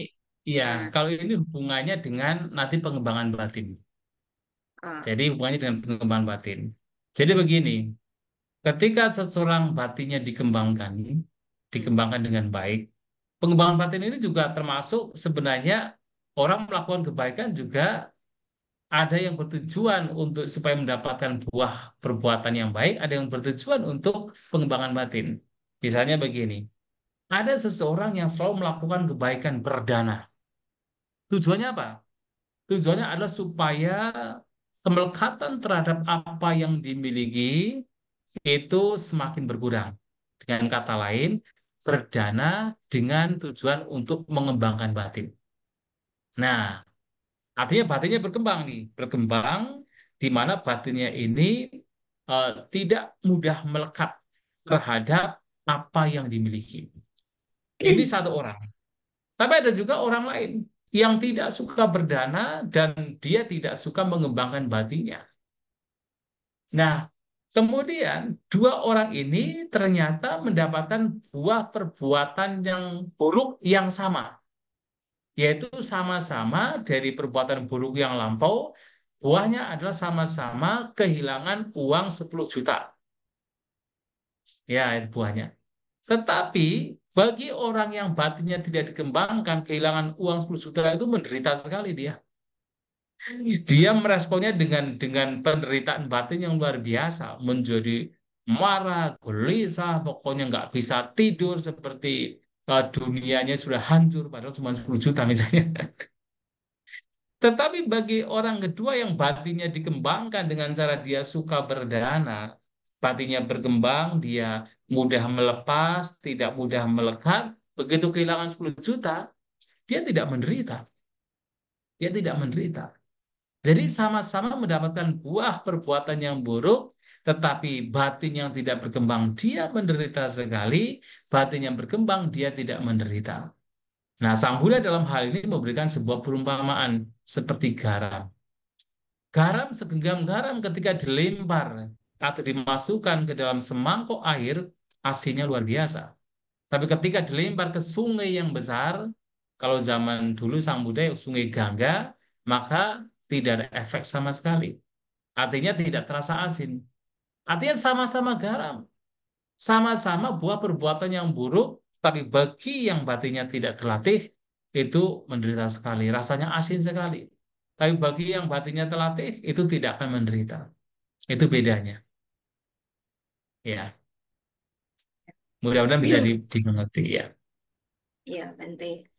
iya, Nah, kalau ini hubungannya dengan nanti pengembangan batin. ah, Jadi hubungannya dengan pengembangan batin. Jadi begini, ketika seseorang batinnya dikembangkan, dikembangkan dengan baik. Pengembangan batin ini juga termasuk sebenarnya orang melakukan kebaikan juga ada yang bertujuan untuk supaya mendapatkan buah perbuatan yang baik, ada yang bertujuan untuk pengembangan batin. Misalnya begini, ada seseorang yang selalu melakukan kebaikan perdana. Tujuannya apa? Tujuannya adalah supaya kemelekatan terhadap apa yang dimiliki itu semakin berkurang. Dengan kata lain, berdana dengan tujuan untuk mengembangkan batin. Nah, artinya batinnya berkembang nih, berkembang di mana batinnya ini tidak mudah melekat terhadap apa yang dimiliki. Ini satu orang. Tapi ada juga orang lain yang tidak suka berdana dan dia tidak suka mengembangkan batinnya. Nah, kemudian dua orang ini ternyata mendapatkan buah perbuatan yang buruk yang sama, yaitu sama-sama dari perbuatan buruk yang lampau, buahnya adalah sama-sama kehilangan uang 10 juta. Ya, itu buahnya. Tetapi bagi orang yang batinnya tidak dikembangkan, kehilangan uang 10 juta itu menderita sekali dia. Dia meresponnya dengan penderitaan batin yang luar biasa, menjadi marah, gelisah, pokoknya nggak bisa tidur seperti dunianya sudah hancur, padahal cuma 10 juta misalnya. Tetapi bagi orang kedua yang batinnya dikembangkan dengan cara dia suka berdana, batinnya berkembang, dia mudah melepas, tidak mudah melekat, begitu kehilangan 10 juta, dia tidak menderita. Dia tidak menderita. Jadi sama-sama mendapatkan buah perbuatan yang buruk, tetapi batin yang tidak berkembang dia menderita sekali, batin yang berkembang dia tidak menderita. Nah, Sang Buddha dalam hal ini memberikan sebuah perumpamaan seperti garam. Garam segenggam garam ketika dilempar atau dimasukkan ke dalam semangkuk air, asinnya luar biasa. Tapi ketika dilempar ke sungai yang besar, kalau zaman dulu Sang Buddha sungai Gangga, maka tidak ada efek sama sekali. Artinya tidak terasa asin. Artinya sama-sama garam, sama-sama buah perbuatan yang buruk, tapi bagi yang batinnya tidak terlatih, itu menderita sekali. Rasanya asin sekali. Tapi bagi yang batinnya terlatih, itu tidak akan menderita. Itu bedanya. Ya, mudah-mudahan bisa dimengerti ya. Ya, Bante.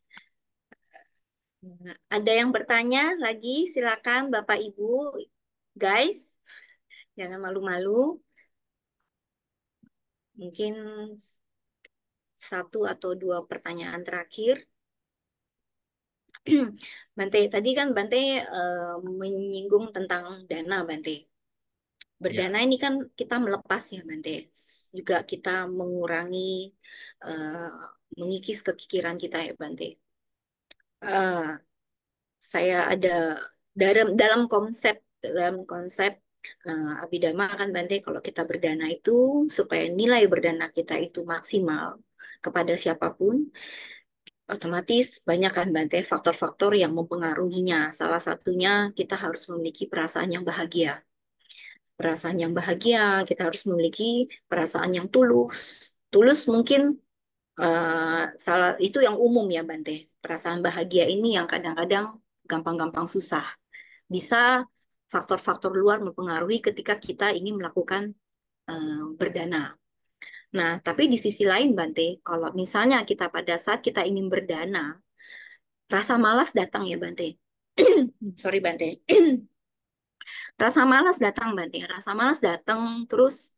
Ada yang bertanya lagi? Silakan Bapak Ibu, guys, jangan malu-malu. Mungkin satu atau dua pertanyaan terakhir. Bante, tadi kan Bante menyinggung tentang dana, Bante. Berdana Ya, ini kan kita melepas ya, Bante. Juga kita mengurangi, eh, mengikis kekikiran kita ya, Bante. Eh, saya ada dalam konsep Abhidhamma kan Bante, kalau kita berdana itu supaya nilai berdana kita itu maksimal kepada siapapun, otomatis banyak kan Bante faktor-faktor yang mempengaruhinya. Salah satunya kita harus memiliki perasaan yang bahagia. Perasaan yang bahagia, kita harus memiliki perasaan yang tulus. Tulus mungkin salah itu yang umum ya Bante. Perasaan bahagia ini yang kadang-kadang gampang-gampang susah. Bisa faktor-faktor luar mempengaruhi ketika kita ingin melakukan berdana. Nah, tapi di sisi lain Bante, kalau misalnya kita pada saat kita ingin berdana, rasa malas datang ya Bante. Sorry Bante. Rasa malas datang Bante. Rasa malas datang terus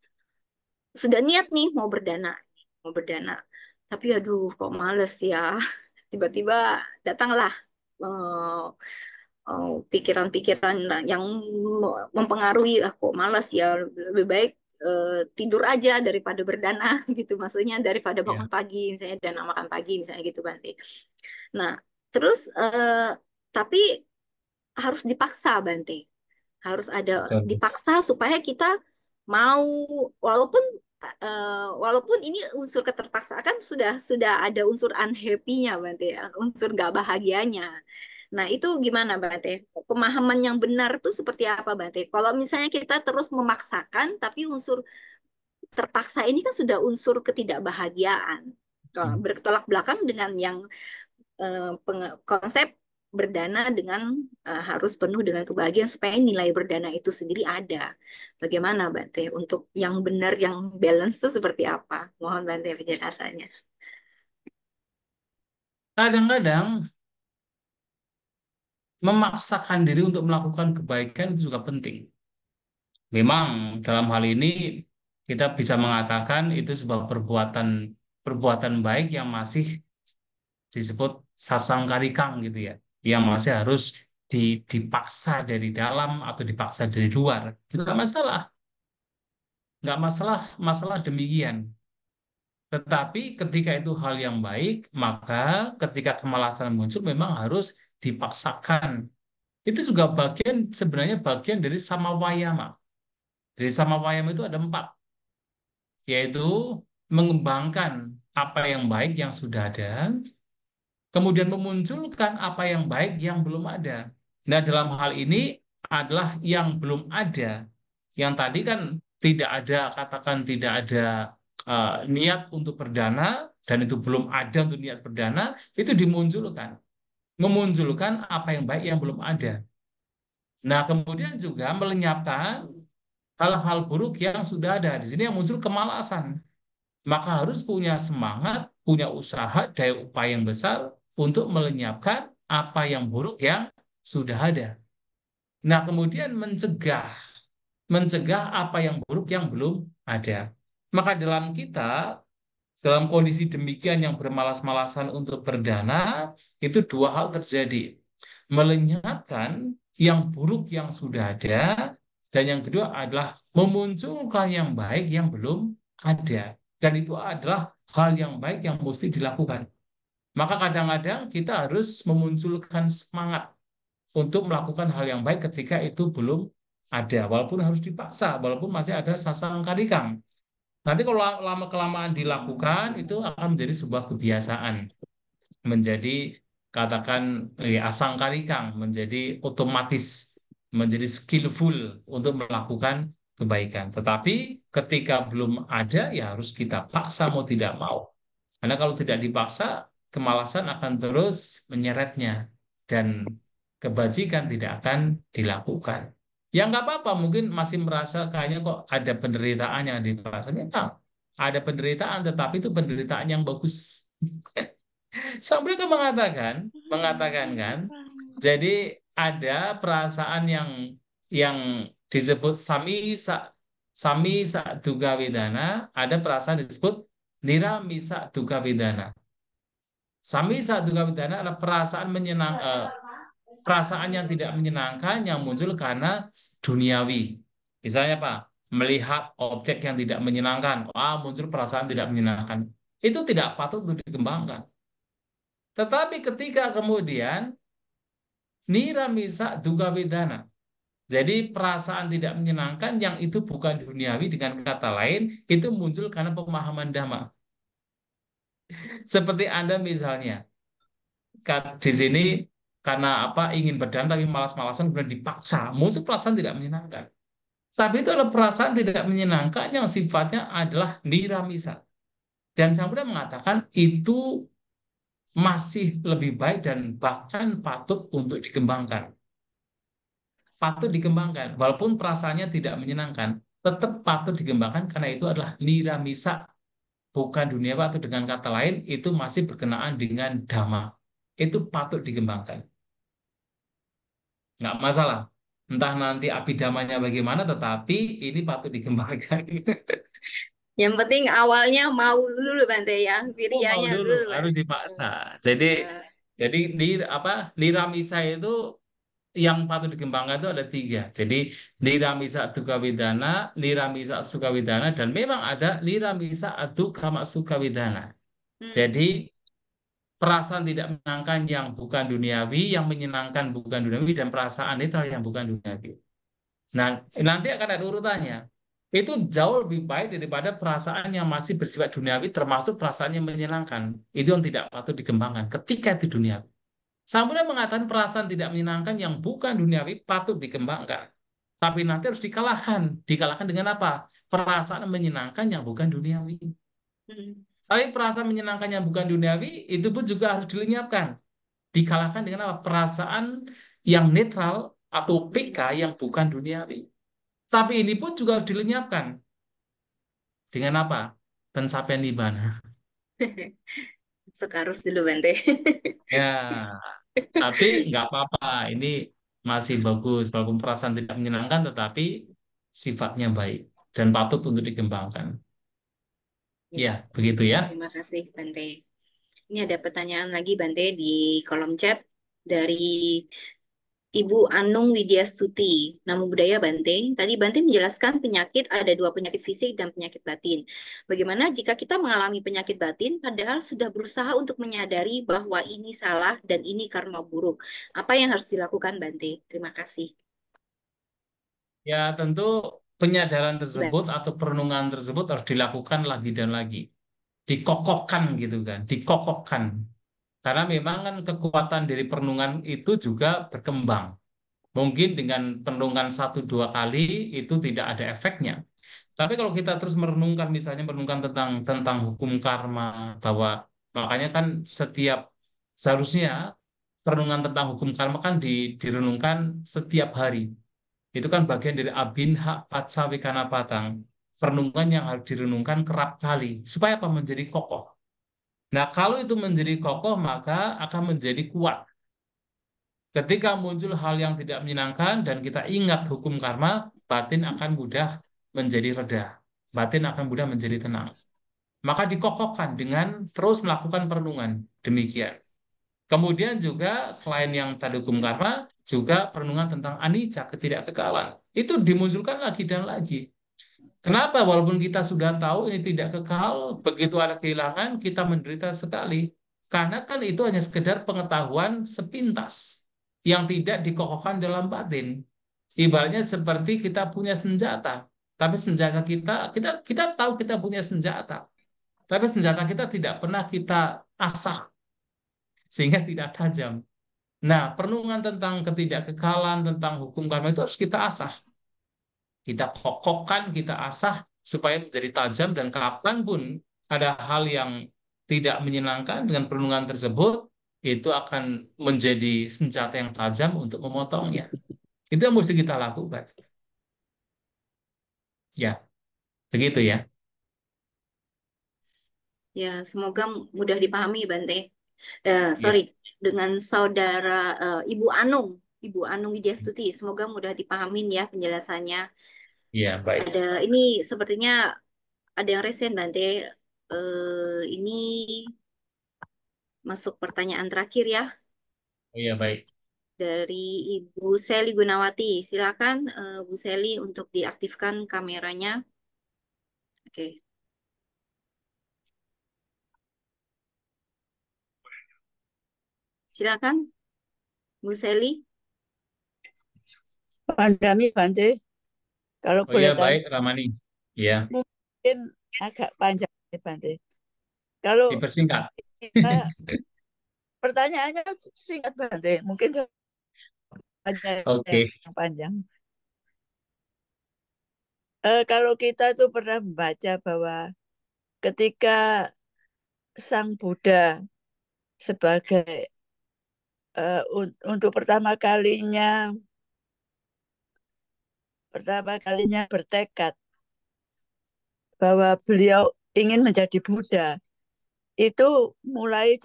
sudah niat nih mau berdana. Tapi aduh kok males ya. Tiba-tiba datanglah eh, pikiran-pikiran yang mempengaruhi aku malas ya, lebih baik tidur aja daripada berdana gitu, maksudnya daripada bangun ya, pagi misalnya dan makan pagi misalnya gitu Bante. Nah terus tapi harus dipaksa Bante, harus ada betul. dipaksa supaya kita mau, walaupun walaupun ini unsur keterpaksaan sudah ada unsur unhappy-nya Bante ya, unsur gak bahagianya. Nah, itu gimana Bante? Pemahaman yang benar itu seperti apa Bante? Kalau misalnya kita terus memaksakan tapi unsur terpaksa ini kan sudah unsur ketidakbahagiaan. bertolak belakang dengan yang konsep berdana dengan harus penuh dengan kebahagiaan supaya nilai berdana itu sendiri ada. Bagaimana Bante untuk yang benar, yang balance itu seperti apa? Mohon Bante penjelasannya. Kadang-kadang memaksakan diri untuk melakukan kebaikan itu juga penting. Memang dalam hal ini kita bisa mengatakan itu sebuah perbuatan perbuatan baik yang masih disebut sasangkarikang gitu ya, yang masih harus dipaksa dari dalam atau dipaksa dari luar. Tidak masalah, nggak masalah masalah demikian. Tetapi ketika itu hal yang baik, maka ketika kemalasan muncul memang harus dipaksakan. Itu juga bagian sebenarnya bagian dari samawayama. Dari samawayama itu ada 4, yaitu mengembangkan apa yang baik yang sudah ada, kemudian memunculkan apa yang baik yang belum ada. Nah, dalam hal ini adalah yang belum ada. Yang tadi kan tidak ada, katakan tidak ada niat untuk berdana, dan itu belum ada untuk niat berdana, itu dimunculkan. Memunculkan apa yang baik yang belum ada. Nah, kemudian juga melenyapkan hal-hal buruk yang sudah ada. Di sini yang muncul kemalasan. Maka harus punya semangat, punya usaha, daya upaya yang besar untuk melenyapkan apa yang buruk yang sudah ada. Nah, kemudian mencegah apa yang buruk yang belum ada. Maka dalam kondisi demikian yang bermalas-malasan untuk berdana, itu 2 hal terjadi. Melenyapkan yang buruk yang sudah ada, dan yang kedua adalah memunculkan yang baik yang belum ada. Dan itu adalah hal yang baik yang mesti dilakukan. Maka kadang-kadang kita harus memunculkan semangat untuk melakukan hal yang baik ketika itu belum ada. Walaupun harus dipaksa, walaupun masih ada sasang karikang. Nanti kalau lama-kelamaan dilakukan, itu akan menjadi sebuah kebiasaan. Menjadi, katakan, asang karikang, menjadi otomatis, menjadi skillful untuk melakukan kebaikan. Tetapi ketika belum ada, ya harus kita paksa mau tidak mau. Karena kalau tidak dipaksa, kemalasan akan terus menyeretnya dan kebajikan tidak akan dilakukan. Ya nggak apa-apa, mungkin masih merasa kayaknya kok ada penderitaan yang dipaksa. Memang ada penderitaan, tetapi itu penderitaan yang bagus. Sang mereka mengatakan kan, jadi ada perasaan yang disebut sami sa duga widana, ada perasaan disebut nira misa duga widana. Sami sa duga widana adalah perasaan yang tidak menyenangkan yang muncul karena duniawi. Misalnya apa? Melihat objek yang tidak menyenangkan, muncul perasaan tidak menyenangkan. Itu tidak patut untuk dikembangkan. Tetapi ketika kemudian nira misa duga wedana, jadi perasaan tidak menyenangkan yang itu bukan duniawi, dengan kata lain, itu muncul karena pemahaman dhamma. Seperti Anda misalnya, di sini karena apa ingin berdana tapi malas-malasan kemudian dipaksa, muncul perasaan tidak menyenangkan. Tapi itu adalah perasaan tidak menyenangkan yang sifatnya adalah nira misa. Dan saya mengatakan itu masih lebih baik dan bahkan patut untuk dikembangkan. Patut dikembangkan, walaupun perasaannya tidak menyenangkan, tetap patut dikembangkan karena itu adalah nira misa, bukan dunia, atau dengan kata lain itu masih berkenaan dengan dhamma. Itu patut dikembangkan. Nggak masalah. Entah nanti abidamanya bagaimana, tetapi ini patut dikembangkan. Yang penting awalnya mau dulu Bante ya, Mau wirianya dulu, dulu harus Bante. dipaksa. Jadi Ya. jadi nira misa itu yang patut dikembangkan itu ada 3. Jadi niramisa dukawidana, niramisa sukawidana, dan memang ada niramisa adukama sukawidana. Hmm. Jadi perasaan tidak menyenangkan yang bukan duniawi, yang menyenangkan bukan duniawi, dan perasaan netral yang bukan duniawi. Nah, nanti akan ada urutannya. Itu jauh lebih baik daripada perasaan yang masih bersifat duniawi, termasuk perasaan yang menyenangkan. Itu yang tidak patut dikembangkan ketika itu duniawi. Samudra mengatakan perasaan tidak menyenangkan yang bukan duniawi patut dikembangkan. Tapi nanti harus dikalahkan. Dikalahkan dengan apa? Perasaan menyenangkan yang bukan duniawi. Hmm. Tapi perasaan menyenangkan yang bukan duniawi itu pun juga harus dilenyapkan. Dikalahkan dengan apa? Perasaan yang netral atau PK yang bukan duniawi. Tapi ini pun juga harus dilenyapkan. Dengan apa? Pencapaian nibbana. Sekarus dulu Bante. Ya, tapi nggak apa-apa. Ini masih bagus. Walaupun perasaan tidak menyenangkan, tetapi sifatnya baik dan patut untuk dikembangkan. Ya, Ya, begitu ya. terima kasih Bante. Ini ada pertanyaan lagi Bante di kolom chat dari Ibu Anung Widyastuti. Namo Buddhaya Bante. Tadi Bante menjelaskan penyakit ada dua penyakit fisik dan penyakit batin. Bagaimana jika kita mengalami penyakit batin padahal sudah berusaha untuk menyadari bahwa ini salah dan ini karma buruk? Apa yang harus dilakukan Bante? Terima kasih. Ya, tentu penyadaran Bante. tersebut atau perenungan tersebut harus dilakukan lagi dan lagi. Dikokohkan gitu kan, dikokohkan. Karena memang kan kekuatan dari perenungan itu juga berkembang. Mungkin dengan perenungan satu dua kali itu tidak ada efeknya. Tapi kalau kita terus merenungkan, misalnya merenungkan tentang hukum karma, bahwa makanya kan setiap seharusnya perenungan tentang hukum karma kan direnungkan setiap hari. Itu kan bagian dari abinha patsawikana patang. Perenungan yang harus direnungkan kerap kali. Supaya apa? Menjadi kokoh. Nah, kalau itu menjadi kokoh, maka akan menjadi kuat. Ketika muncul hal yang tidak menyenangkan dan kita ingat hukum karma, batin akan mudah menjadi reda. Batin akan mudah menjadi tenang. Maka dikokohkan dengan terus melakukan perenungan. Demikian. Kemudian juga selain yang tadi hukum karma, juga perenungan tentang anicca, ketidakkekalan. Itu dimunculkan lagi dan lagi. Kenapa? Walaupun kita sudah tahu ini tidak kekal, begitu ada kehilangan, kita menderita sekali. Karena kan itu hanya sekedar pengetahuan sepintas yang tidak dikokohkan dalam batin. Ibaratnya seperti kita punya senjata, tapi senjata kita tahu kita punya senjata, tapi senjata kita tidak pernah kita asah sehingga tidak tajam. Nah, perenungan tentang ketidakkekalan, tentang hukum karma itu harus kita asah. Kita kokohkan, kita asah supaya menjadi tajam dan kapanpun ada hal yang tidak menyenangkan dengan perenungan tersebut, itu akan menjadi senjata yang tajam untuk memotongnya. Itu yang mesti kita lakukan. Ya, begitu ya. Ya, semoga mudah dipahami Bante. Ya, Sorry, dengan saudara Ibu Anung, Ibu Anung Widyastuti. Semoga mudah dipahamin ya penjelasannya. ya, baik. Ada ini sepertinya ada yang resen Bante. Ini masuk pertanyaan terakhir ya Oh ya, baik. dari Ibu Seli Gunawati. Silakan Bu Seli untuk diaktifkan kameranya. Oke, silakan Bu Seli. Pandami Bante, kalau Oh ya, boleh tanya, baik, Ramani. Ya, mungkin agak panjang nih Bante. Kalau dipersingkat. kita pertanyaannya singkat Bante, mungkin jawabannya Oke. yang panjang. Kalau kita tuh pernah membaca bahwa ketika Sang Buddha sebagai untuk pertama kalinya bertekad bahwa beliau ingin menjadi Buddha, itu mulai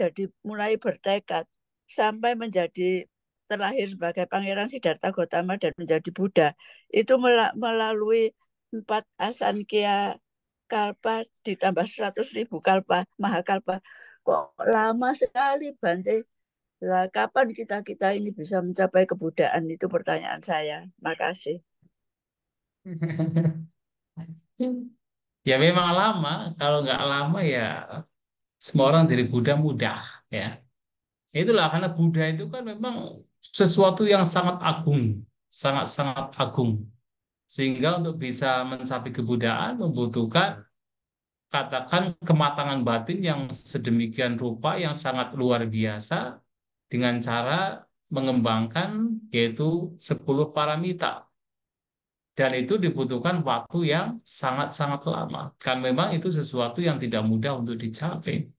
bertekad sampai menjadi terlahir sebagai Pangeran Siddhartha Gautama dan menjadi Buddha itu melalui 4 asankya kalpa ditambah 100.000 kalpa mahakalpa. Kok lama sekali Bante? Lah, kapan kita kita ini bisa mencapai kebudaan? Itu pertanyaan saya. Makasih. Ya memang lama, kalau nggak lama ya semua orang jadi Buddha mudah ya. Itulah karena Buddha itu kan memang sesuatu yang sangat agung, sangat-sangat agung. Sehingga untuk bisa mencapai kebudayaan membutuhkan katakan kematangan batin yang sedemikian rupa yang sangat luar biasa dengan cara mengembangkan yaitu 10 paramita. dan itu dibutuhkan waktu yang sangat-sangat lama. Kan memang itu sesuatu yang tidak mudah untuk dicapai.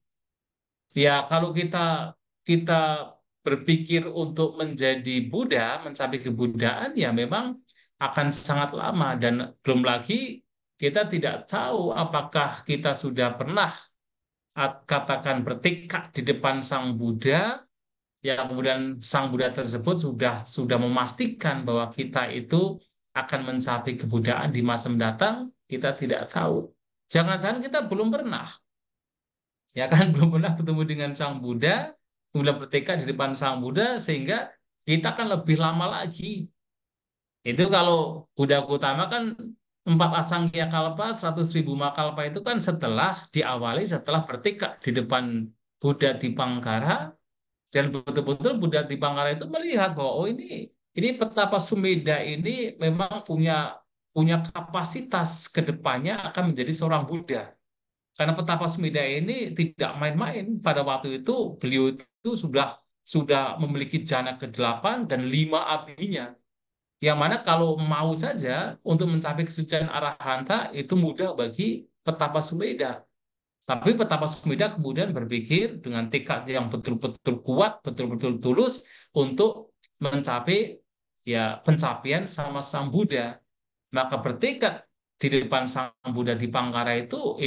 Ya, kalau kita kita berpikir untuk menjadi Buddha, mencapai kebudaan, ya memang akan sangat lama dan belum lagi kita tidak tahu apakah kita sudah pernah katakan bertekad di depan Sang Buddha, ya kemudian Sang Buddha tersebut sudah memastikan bahwa kita itu akan mencapai kebudaan di masa mendatang, kita tidak tahu. Jangan-jangan kita belum pernah, ya kan, belum pernah bertemu dengan Sang Buddha, kemudian bertekad di depan Sang Buddha, sehingga kita akan lebih lama lagi. Itu kalau Buddha Gautama kan 4 Asangkhya Kalpa, 100.000 Makalpa itu kan setelah diawali, setelah bertekad di depan Buddha Dipangkara, dan betul-betul Buddha Dipangkara itu melihat bahwa oh ini Petapa Sumedha ini memang punya punya kapasitas ke depannya akan menjadi seorang Buddha. Karena Petapa Sumedha ini tidak main-main. Pada waktu itu beliau itu sudah memiliki jana ke-8 dan 5 abdinya. Yang mana kalau mau saja untuk mencapai kesucian arahanta itu mudah bagi Petapa Sumedha. Tapi Petapa Sumedha kemudian berpikir dengan tekad yang betul-betul kuat, betul-betul tulus untuk mencapai ya pencapaian sama Sang Buddha. Maka bertekad di depan Sang Buddha di Pangkara itu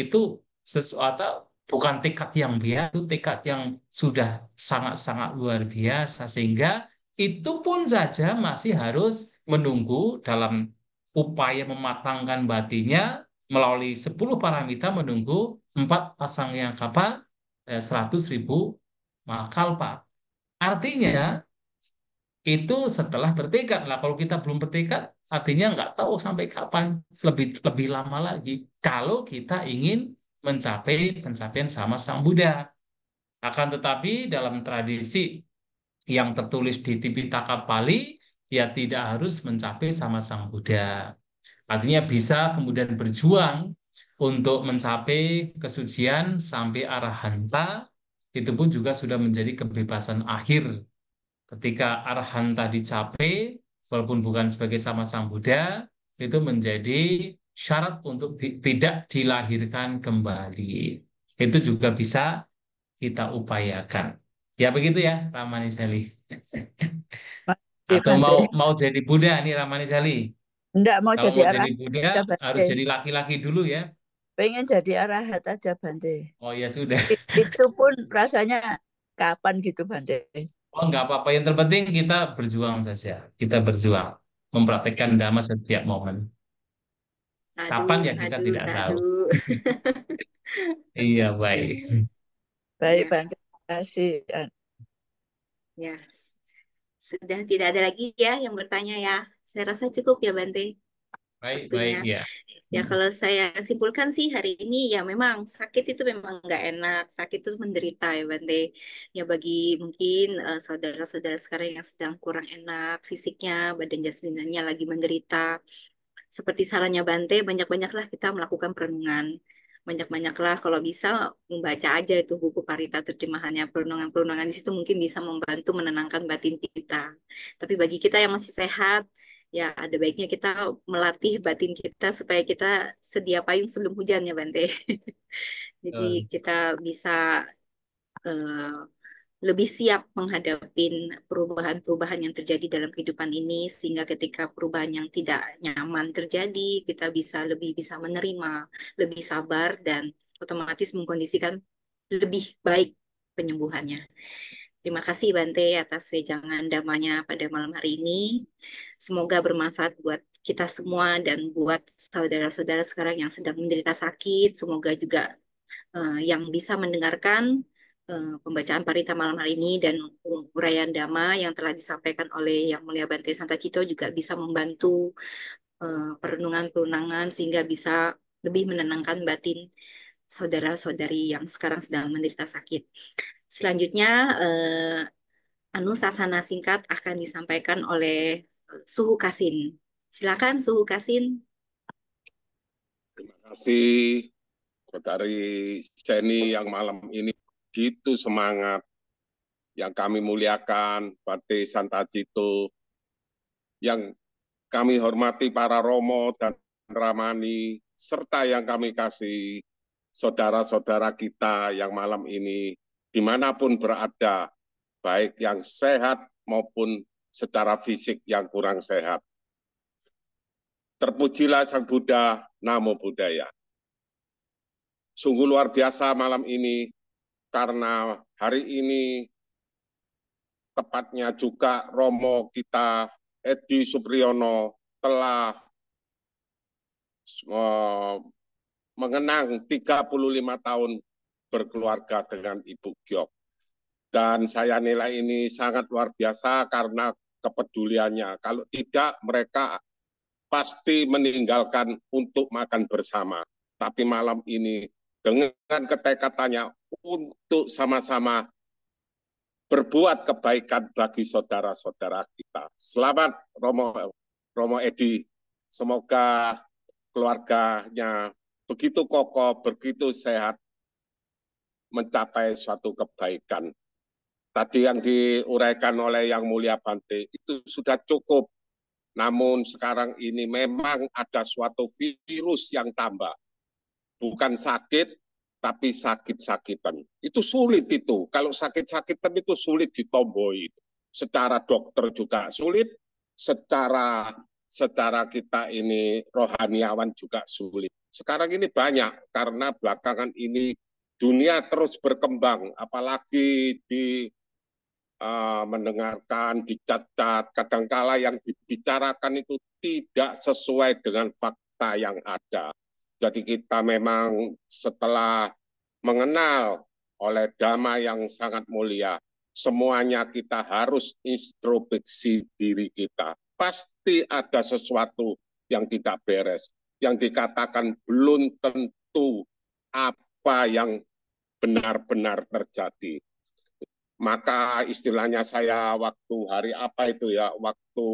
sesuatu bukan tekad yang biasa, itu tekad yang sudah sangat-sangat luar biasa, sehingga itu pun saja masih harus menunggu dalam upaya mematangkan batinnya melalui 10 paramita, menunggu 4 Asangkhya Kalpa, 100.000 Makalpa. Artinya itu setelah bertekad. Lah kalau kita belum bertekad, artinya nggak tahu sampai kapan, lebih lebih lama lagi. Kalau kita ingin mencapai pencapaian sama Sang Buddha. Akan tetapi dalam tradisi yang tertulis di Tipitaka Pali, ya tidak harus mencapai sama Sang Buddha. Artinya bisa kemudian berjuang untuk mencapai kesucian sampai arahanta, itu pun juga sudah menjadi kebebasan akhir. Ketika arahanta dicapai, walaupun bukan sebagai sama Sang Buddha, itu menjadi syarat untuk tidak dilahirkan kembali. Itu juga bisa kita upayakan. Ya begitu ya, Ramani Sali. Makasih, Atau Bante. mau jadi Buddha nih Ramani Sali. Enggak mau Kalau jadi mau jadi arahat Buddha aja, harus Bante. jadi laki-laki dulu ya. Pengen jadi arahat aja, Bante. Oh ya sudah. Itu pun rasanya kapan gitu, Bante. Oh nggak apa-apa. Yang terpenting kita berjuang saja. Kita berjuang mempraktekkan Dhamma setiap momen. Sadu, Kapan ya kita sadu, tidak tahu. sadu. Iya baik. Baik, Ya, Bante. Terima kasih. ya. Sudah tidak ada lagi ya yang bertanya ya. Saya rasa cukup ya, Bante, Baik waktunya. baik ya. Ya, kalau saya simpulkan sih hari ini ya memang sakit itu memang nggak enak. Sakit itu menderita ya, Bante. Ya bagi mungkin saudara-saudara sekarang yang sedang kurang enak fisiknya, badan jasmaninya lagi menderita. Seperti sarannya Bante, banyak-banyaklah kita melakukan perenungan. Banyak-banyaklah kalau bisa membaca aja itu buku Parita terjemahannya, perenungan-perenungan di situ mungkin bisa membantu menenangkan batin kita. Tapi bagi kita yang masih sehat, ya ada baiknya kita melatih batin kita supaya kita sedia payung sebelum hujan ya Bante. Jadi kita bisa eh, lebih siap menghadapi perubahan-perubahan yang terjadi dalam kehidupan ini sehingga ketika perubahan yang tidak nyaman terjadi kita bisa menerima, lebih sabar dan otomatis mengkondisikan lebih baik penyembuhannya. Terima kasih Bante atas wejangan damanya pada malam hari ini. Semoga bermanfaat buat kita semua dan buat saudara-saudara sekarang yang sedang menderita sakit. Semoga juga yang bisa mendengarkan pembacaan Parita malam hari ini dan uraian Dhamma yang telah disampaikan oleh Yang Mulia Bante Santa Cito juga bisa membantu perenungan-perenungan sehingga bisa lebih menenangkan batin saudara-saudari yang sekarang sedang menderita sakit. Selanjutnya, anusasana singkat akan disampaikan oleh Suhu Kasin. Silakan Suhu Kasin. Terima kasih Saudari Seni yang malam ini begitu semangat, yang kami muliakan Bante Santa Cito, yang Kami hormati para romo dan ramani, serta yang kami kasih saudara-saudara kita yang malam ini, dimanapun berada, baik yang sehat maupun secara fisik yang kurang sehat. Terpujilah Sang Buddha, Namo Buddhaya. Sungguh luar biasa malam ini, karena hari ini tepatnya juga Romo kita Edi Supriyono telah mengenang 35 tahun berkeluarga dengan Ibu Gyok. Dan saya nilai ini sangat luar biasa karena kepeduliannya. Kalau tidak, mereka pasti meninggalkan untuk makan bersama. Tapi malam ini dengan ketekatannya untuk sama-sama berbuat kebaikan bagi saudara-saudara kita. Selamat Romo Edi. Semoga keluarganya begitu kokoh, begitu sehat, mencapai suatu kebaikan. Tadi yang diuraikan oleh Yang Mulia Bante itu sudah cukup. Namun sekarang ini memang ada suatu virus yang tambah. Bukan sakit, tapi sakit-sakitan. Itu sulit itu. Kalau sakit-sakitan itu sulit ditomboi. Secara dokter juga sulit, secara kita ini rohaniawan juga sulit. Sekarang ini banyak, karena belakangan ini dunia terus berkembang, apalagi mendengarkan, dicatat, kadangkala yang dibicarakan itu tidak sesuai dengan fakta yang ada. Jadi kita memang setelah mengenal oleh Dhamma yang sangat mulia, semuanya kita harus introspeksi diri kita. Pasti ada sesuatu yang tidak beres, yang dikatakan belum tentu apa yang benar-benar terjadi. Maka istilahnya saya waktu hari apa itu ya, waktu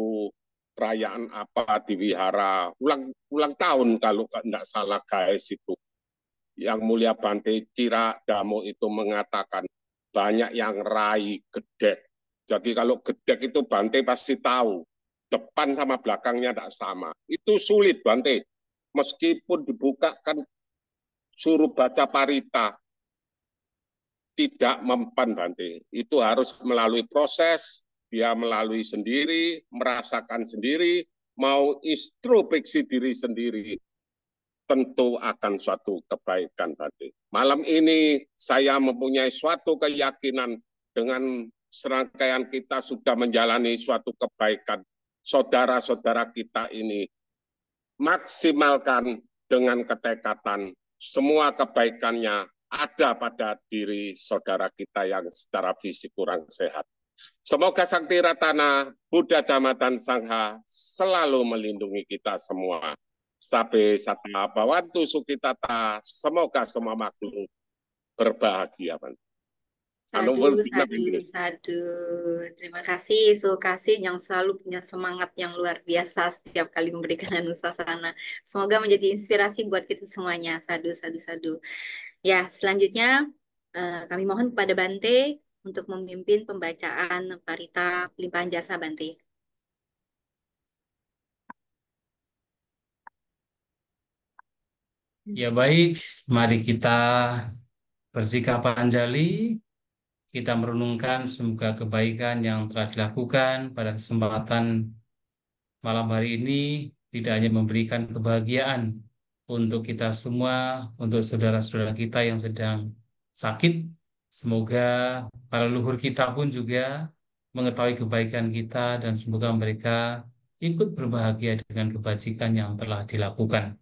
perayaan apa di wihara, ulang tahun kalau tidak salah guys itu. Yang Mulia Bante Cira Damo itu mengatakan banyak yang rai gedek. Jadi kalau gedek itu Bante pasti tahu, depan sama belakangnya tidak sama. Itu sulit Bante. Meskipun dibukakan suruh baca parita, tidak mempan Bante. Itu harus melalui proses, dia melalui sendiri, merasakan sendiri, mau introspeksi diri sendiri, tentu akan suatu kebaikan Bante. Malam ini saya mempunyai suatu keyakinan dengan serangkaian kita sudah menjalani suatu kebaikan. Saudara-saudara kita ini maksimalkan dengan ketekatan, semua kebaikannya ada pada diri saudara kita yang secara fisik kurang sehat. Semoga Sang Tiratana, Buddha, Dhamma, dan Sangha selalu melindungi kita semua. Sabe sata bawantu sukitata, semoga semua makhluk berbahagia. Sadu, sadu. Terima kasih, Sukasih yang selalu punya semangat yang luar biasa setiap kali memberikan anusasana. Semoga menjadi inspirasi buat kita semuanya. Sadu, sadu, sadu. Ya, selanjutnya kami mohon kepada Bante untuk memimpin pembacaan parita limpahan jasa Bante. Ya baik, mari kita bersikap anjali, kita merenungkan semoga kebaikan yang telah dilakukan pada kesempatan malam hari ini tidak hanya memberikan kebahagiaan untuk kita semua, untuk saudara-saudara kita yang sedang sakit. Semoga para leluhur kita pun juga mengetahui kebaikan kita dan semoga mereka ikut berbahagia dengan kebajikan yang telah dilakukan.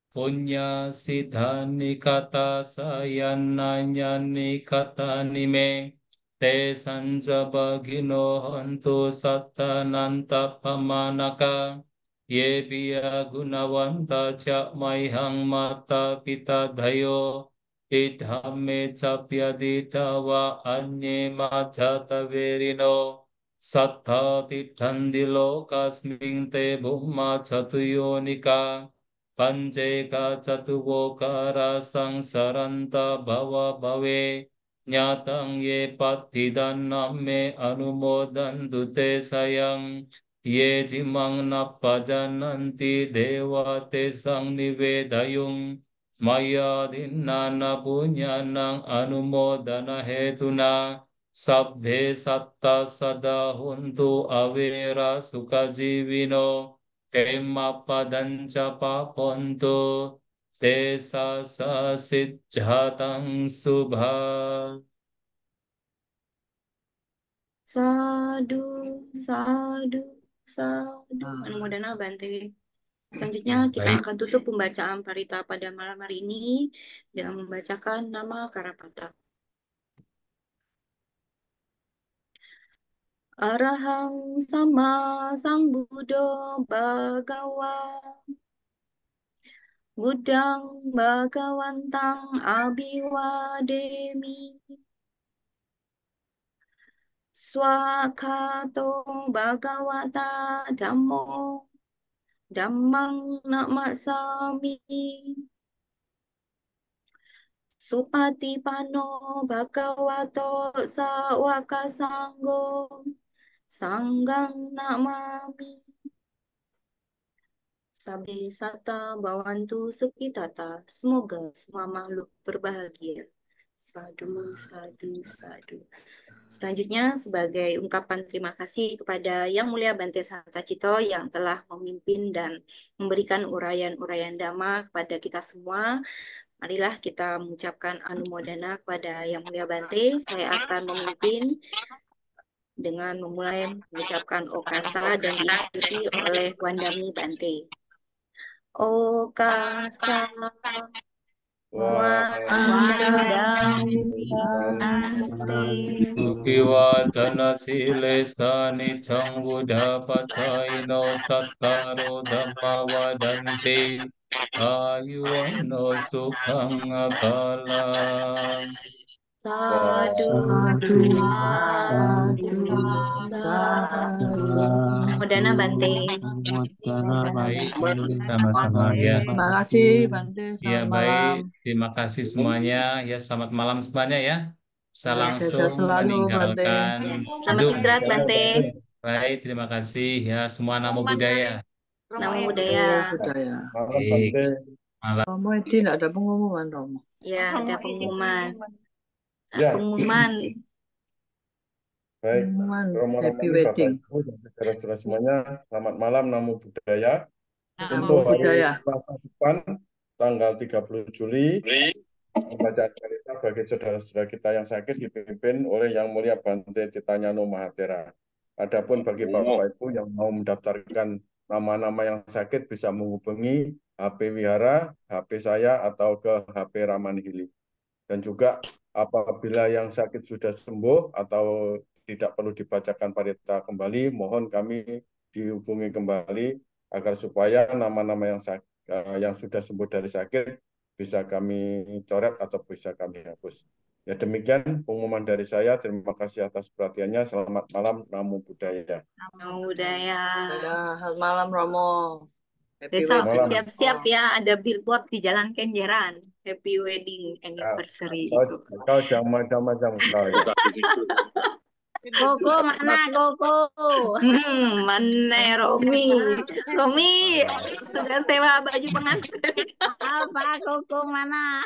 Punya siddhani kata sayananyani kata nime te sanja bagino hantu sattananta pamanaka ye biya gunawanta ca maihang mata pita dhayo idhamme capyadita wa anye majata verino sattha tidhandilo kasming te bhumma chatuyonika Panceka catuvokara sangsaranta bhava bhave nyatang ye pattidanam me anumodantu te sayang Ye jimang nappajananti dewa tesang nivedayung maya dinana punyanang anumodana hetuna sabbhe satta sada huntu avera sukajivino kemappadanca papontu desa sasijjhatang subha. Sadu, sadu, sadu. Anumodana Bante. Selanjutnya kita Baik. akan tutup pembacaan parita pada malam hari ini dengan membacakan nama Karapata. Arahang sama Sambuddho Bhagawa Buddhang Bhagawantang Abhiwademi Swakato Bhagawata Dhammo Dhammang Namasami Supatipano Bhagavato Sawaka Sanggo Sanggang Namami Sabi Sata Bawantu Sukitata. Semoga semua makhluk berbahagia. Sadu, sadu, sadu. Selanjutnya sebagai ungkapan terima kasih kepada Yang Mulia Bante Santa Cito yang telah memimpin dan memberikan uraian-uraian dhamma kepada kita semua. Marilah kita mengucapkan anumodana kepada Yang Mulia Bante. Saya akan memimpin dengan memulai mengucapkan okasa dan diikuti oleh Wandami Bante. Okasa Wandami Bante. Sukiwadana silesa nicang buddha pacaino cattaro dhamma wadanti ayuwano sukhang apalang. Sadu, Sadu, sadu, sadu. Modana Bante. Baik, sama-sama ya. Terima kasih Bante, Ya selamat baik, malam. terima kasih semuanya. Ya selamat malam semuanya ya. Saya Ya, Sehat langsung selalu Bante. meninggalkan selamat gedung. istirahat Bante. Baik, terima kasih ya semua namo budaya. Nama Oh, budaya. budaya. Baik, malam. Romo ini tidak ada pengumuman Romo. Ya, ada pengumuman. Ya. Pengumuman. Baik, Pengumuman Romo-Romo happy ini Bapak wedding. Ibu dan saudara-saudara semuanya, selamat malam Namo Buddhaya. Namo Untuk hari Buddhaya. Selasa depan, tanggal 30 Juli, pembacaan parita bagi saudara-saudara kita yang sakit dipimpin oleh Yang Mulia Bante Tirtanyano Mahatera. Adapun bagi Bapak Ibu yang mau mendaftarkan nama-nama yang sakit bisa menghubungi HP Wihara, HP saya, atau ke HP Ramanhili. Dan juga apabila yang sakit sudah sembuh atau tidak perlu dibacakan parita kembali, mohon kami dihubungi kembali agar supaya nama-nama yang sudah sembuh dari sakit bisa kami coret atau bisa kami hapus. Ya demikian pengumuman dari saya. Terima kasih atas perhatiannya. Selamat malam, Namo Buddhaya. Namo budaya. Ya, selamat malam Romo. Happy Besok wedding. siap-siap ya, ada billboard di Jalan Kenjeran. Happy wedding anniversary itu. Kau jangan macam-macam kau. Koko mana Koko? Mana Romi? Romi sudah sewa baju pengantin. Apa Koko mana?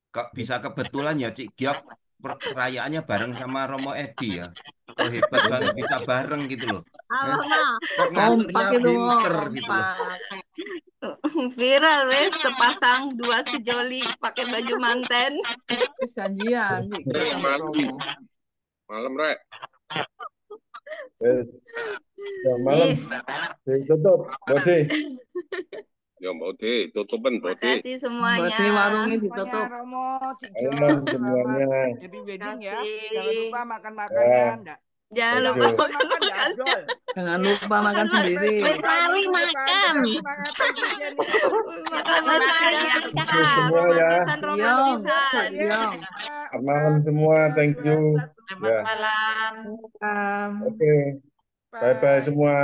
Kok bisa kebetulan ya Cik Giok perayaannya bareng sama Romo Edi ya. Oh hebat banget bisa bareng gitu loh. Apa? Kok ngaturnya Kompak itu, pinter gitu loh. kompak. Viral wes sepasang dua sejoli pakai baju manten. Janjian Cik Giok sama Romo. Malam, Rek. Ya, malam. Tutup, Bodi. Ya, Bodi, tutupin, Terima Bodi. kasih semuanya. Berarti warungnya ditutup. Romo, Cik Malam Giok, semuanya. selamat happy wedding ya. Jangan lupa makan-makannya, Ya. ndak? Jangan Thank lupa you. makan Makan ya, makan. Dol. Jangan lupa makan sendiri. Wes lali makan. Semangat Indonesia nih. Makan makan ya, ya. Thank you semua ya. Yong, Romantisan. Yong. Selamat malam semua. Thank you. Ya. Malam. Oke. Bye-bye semua.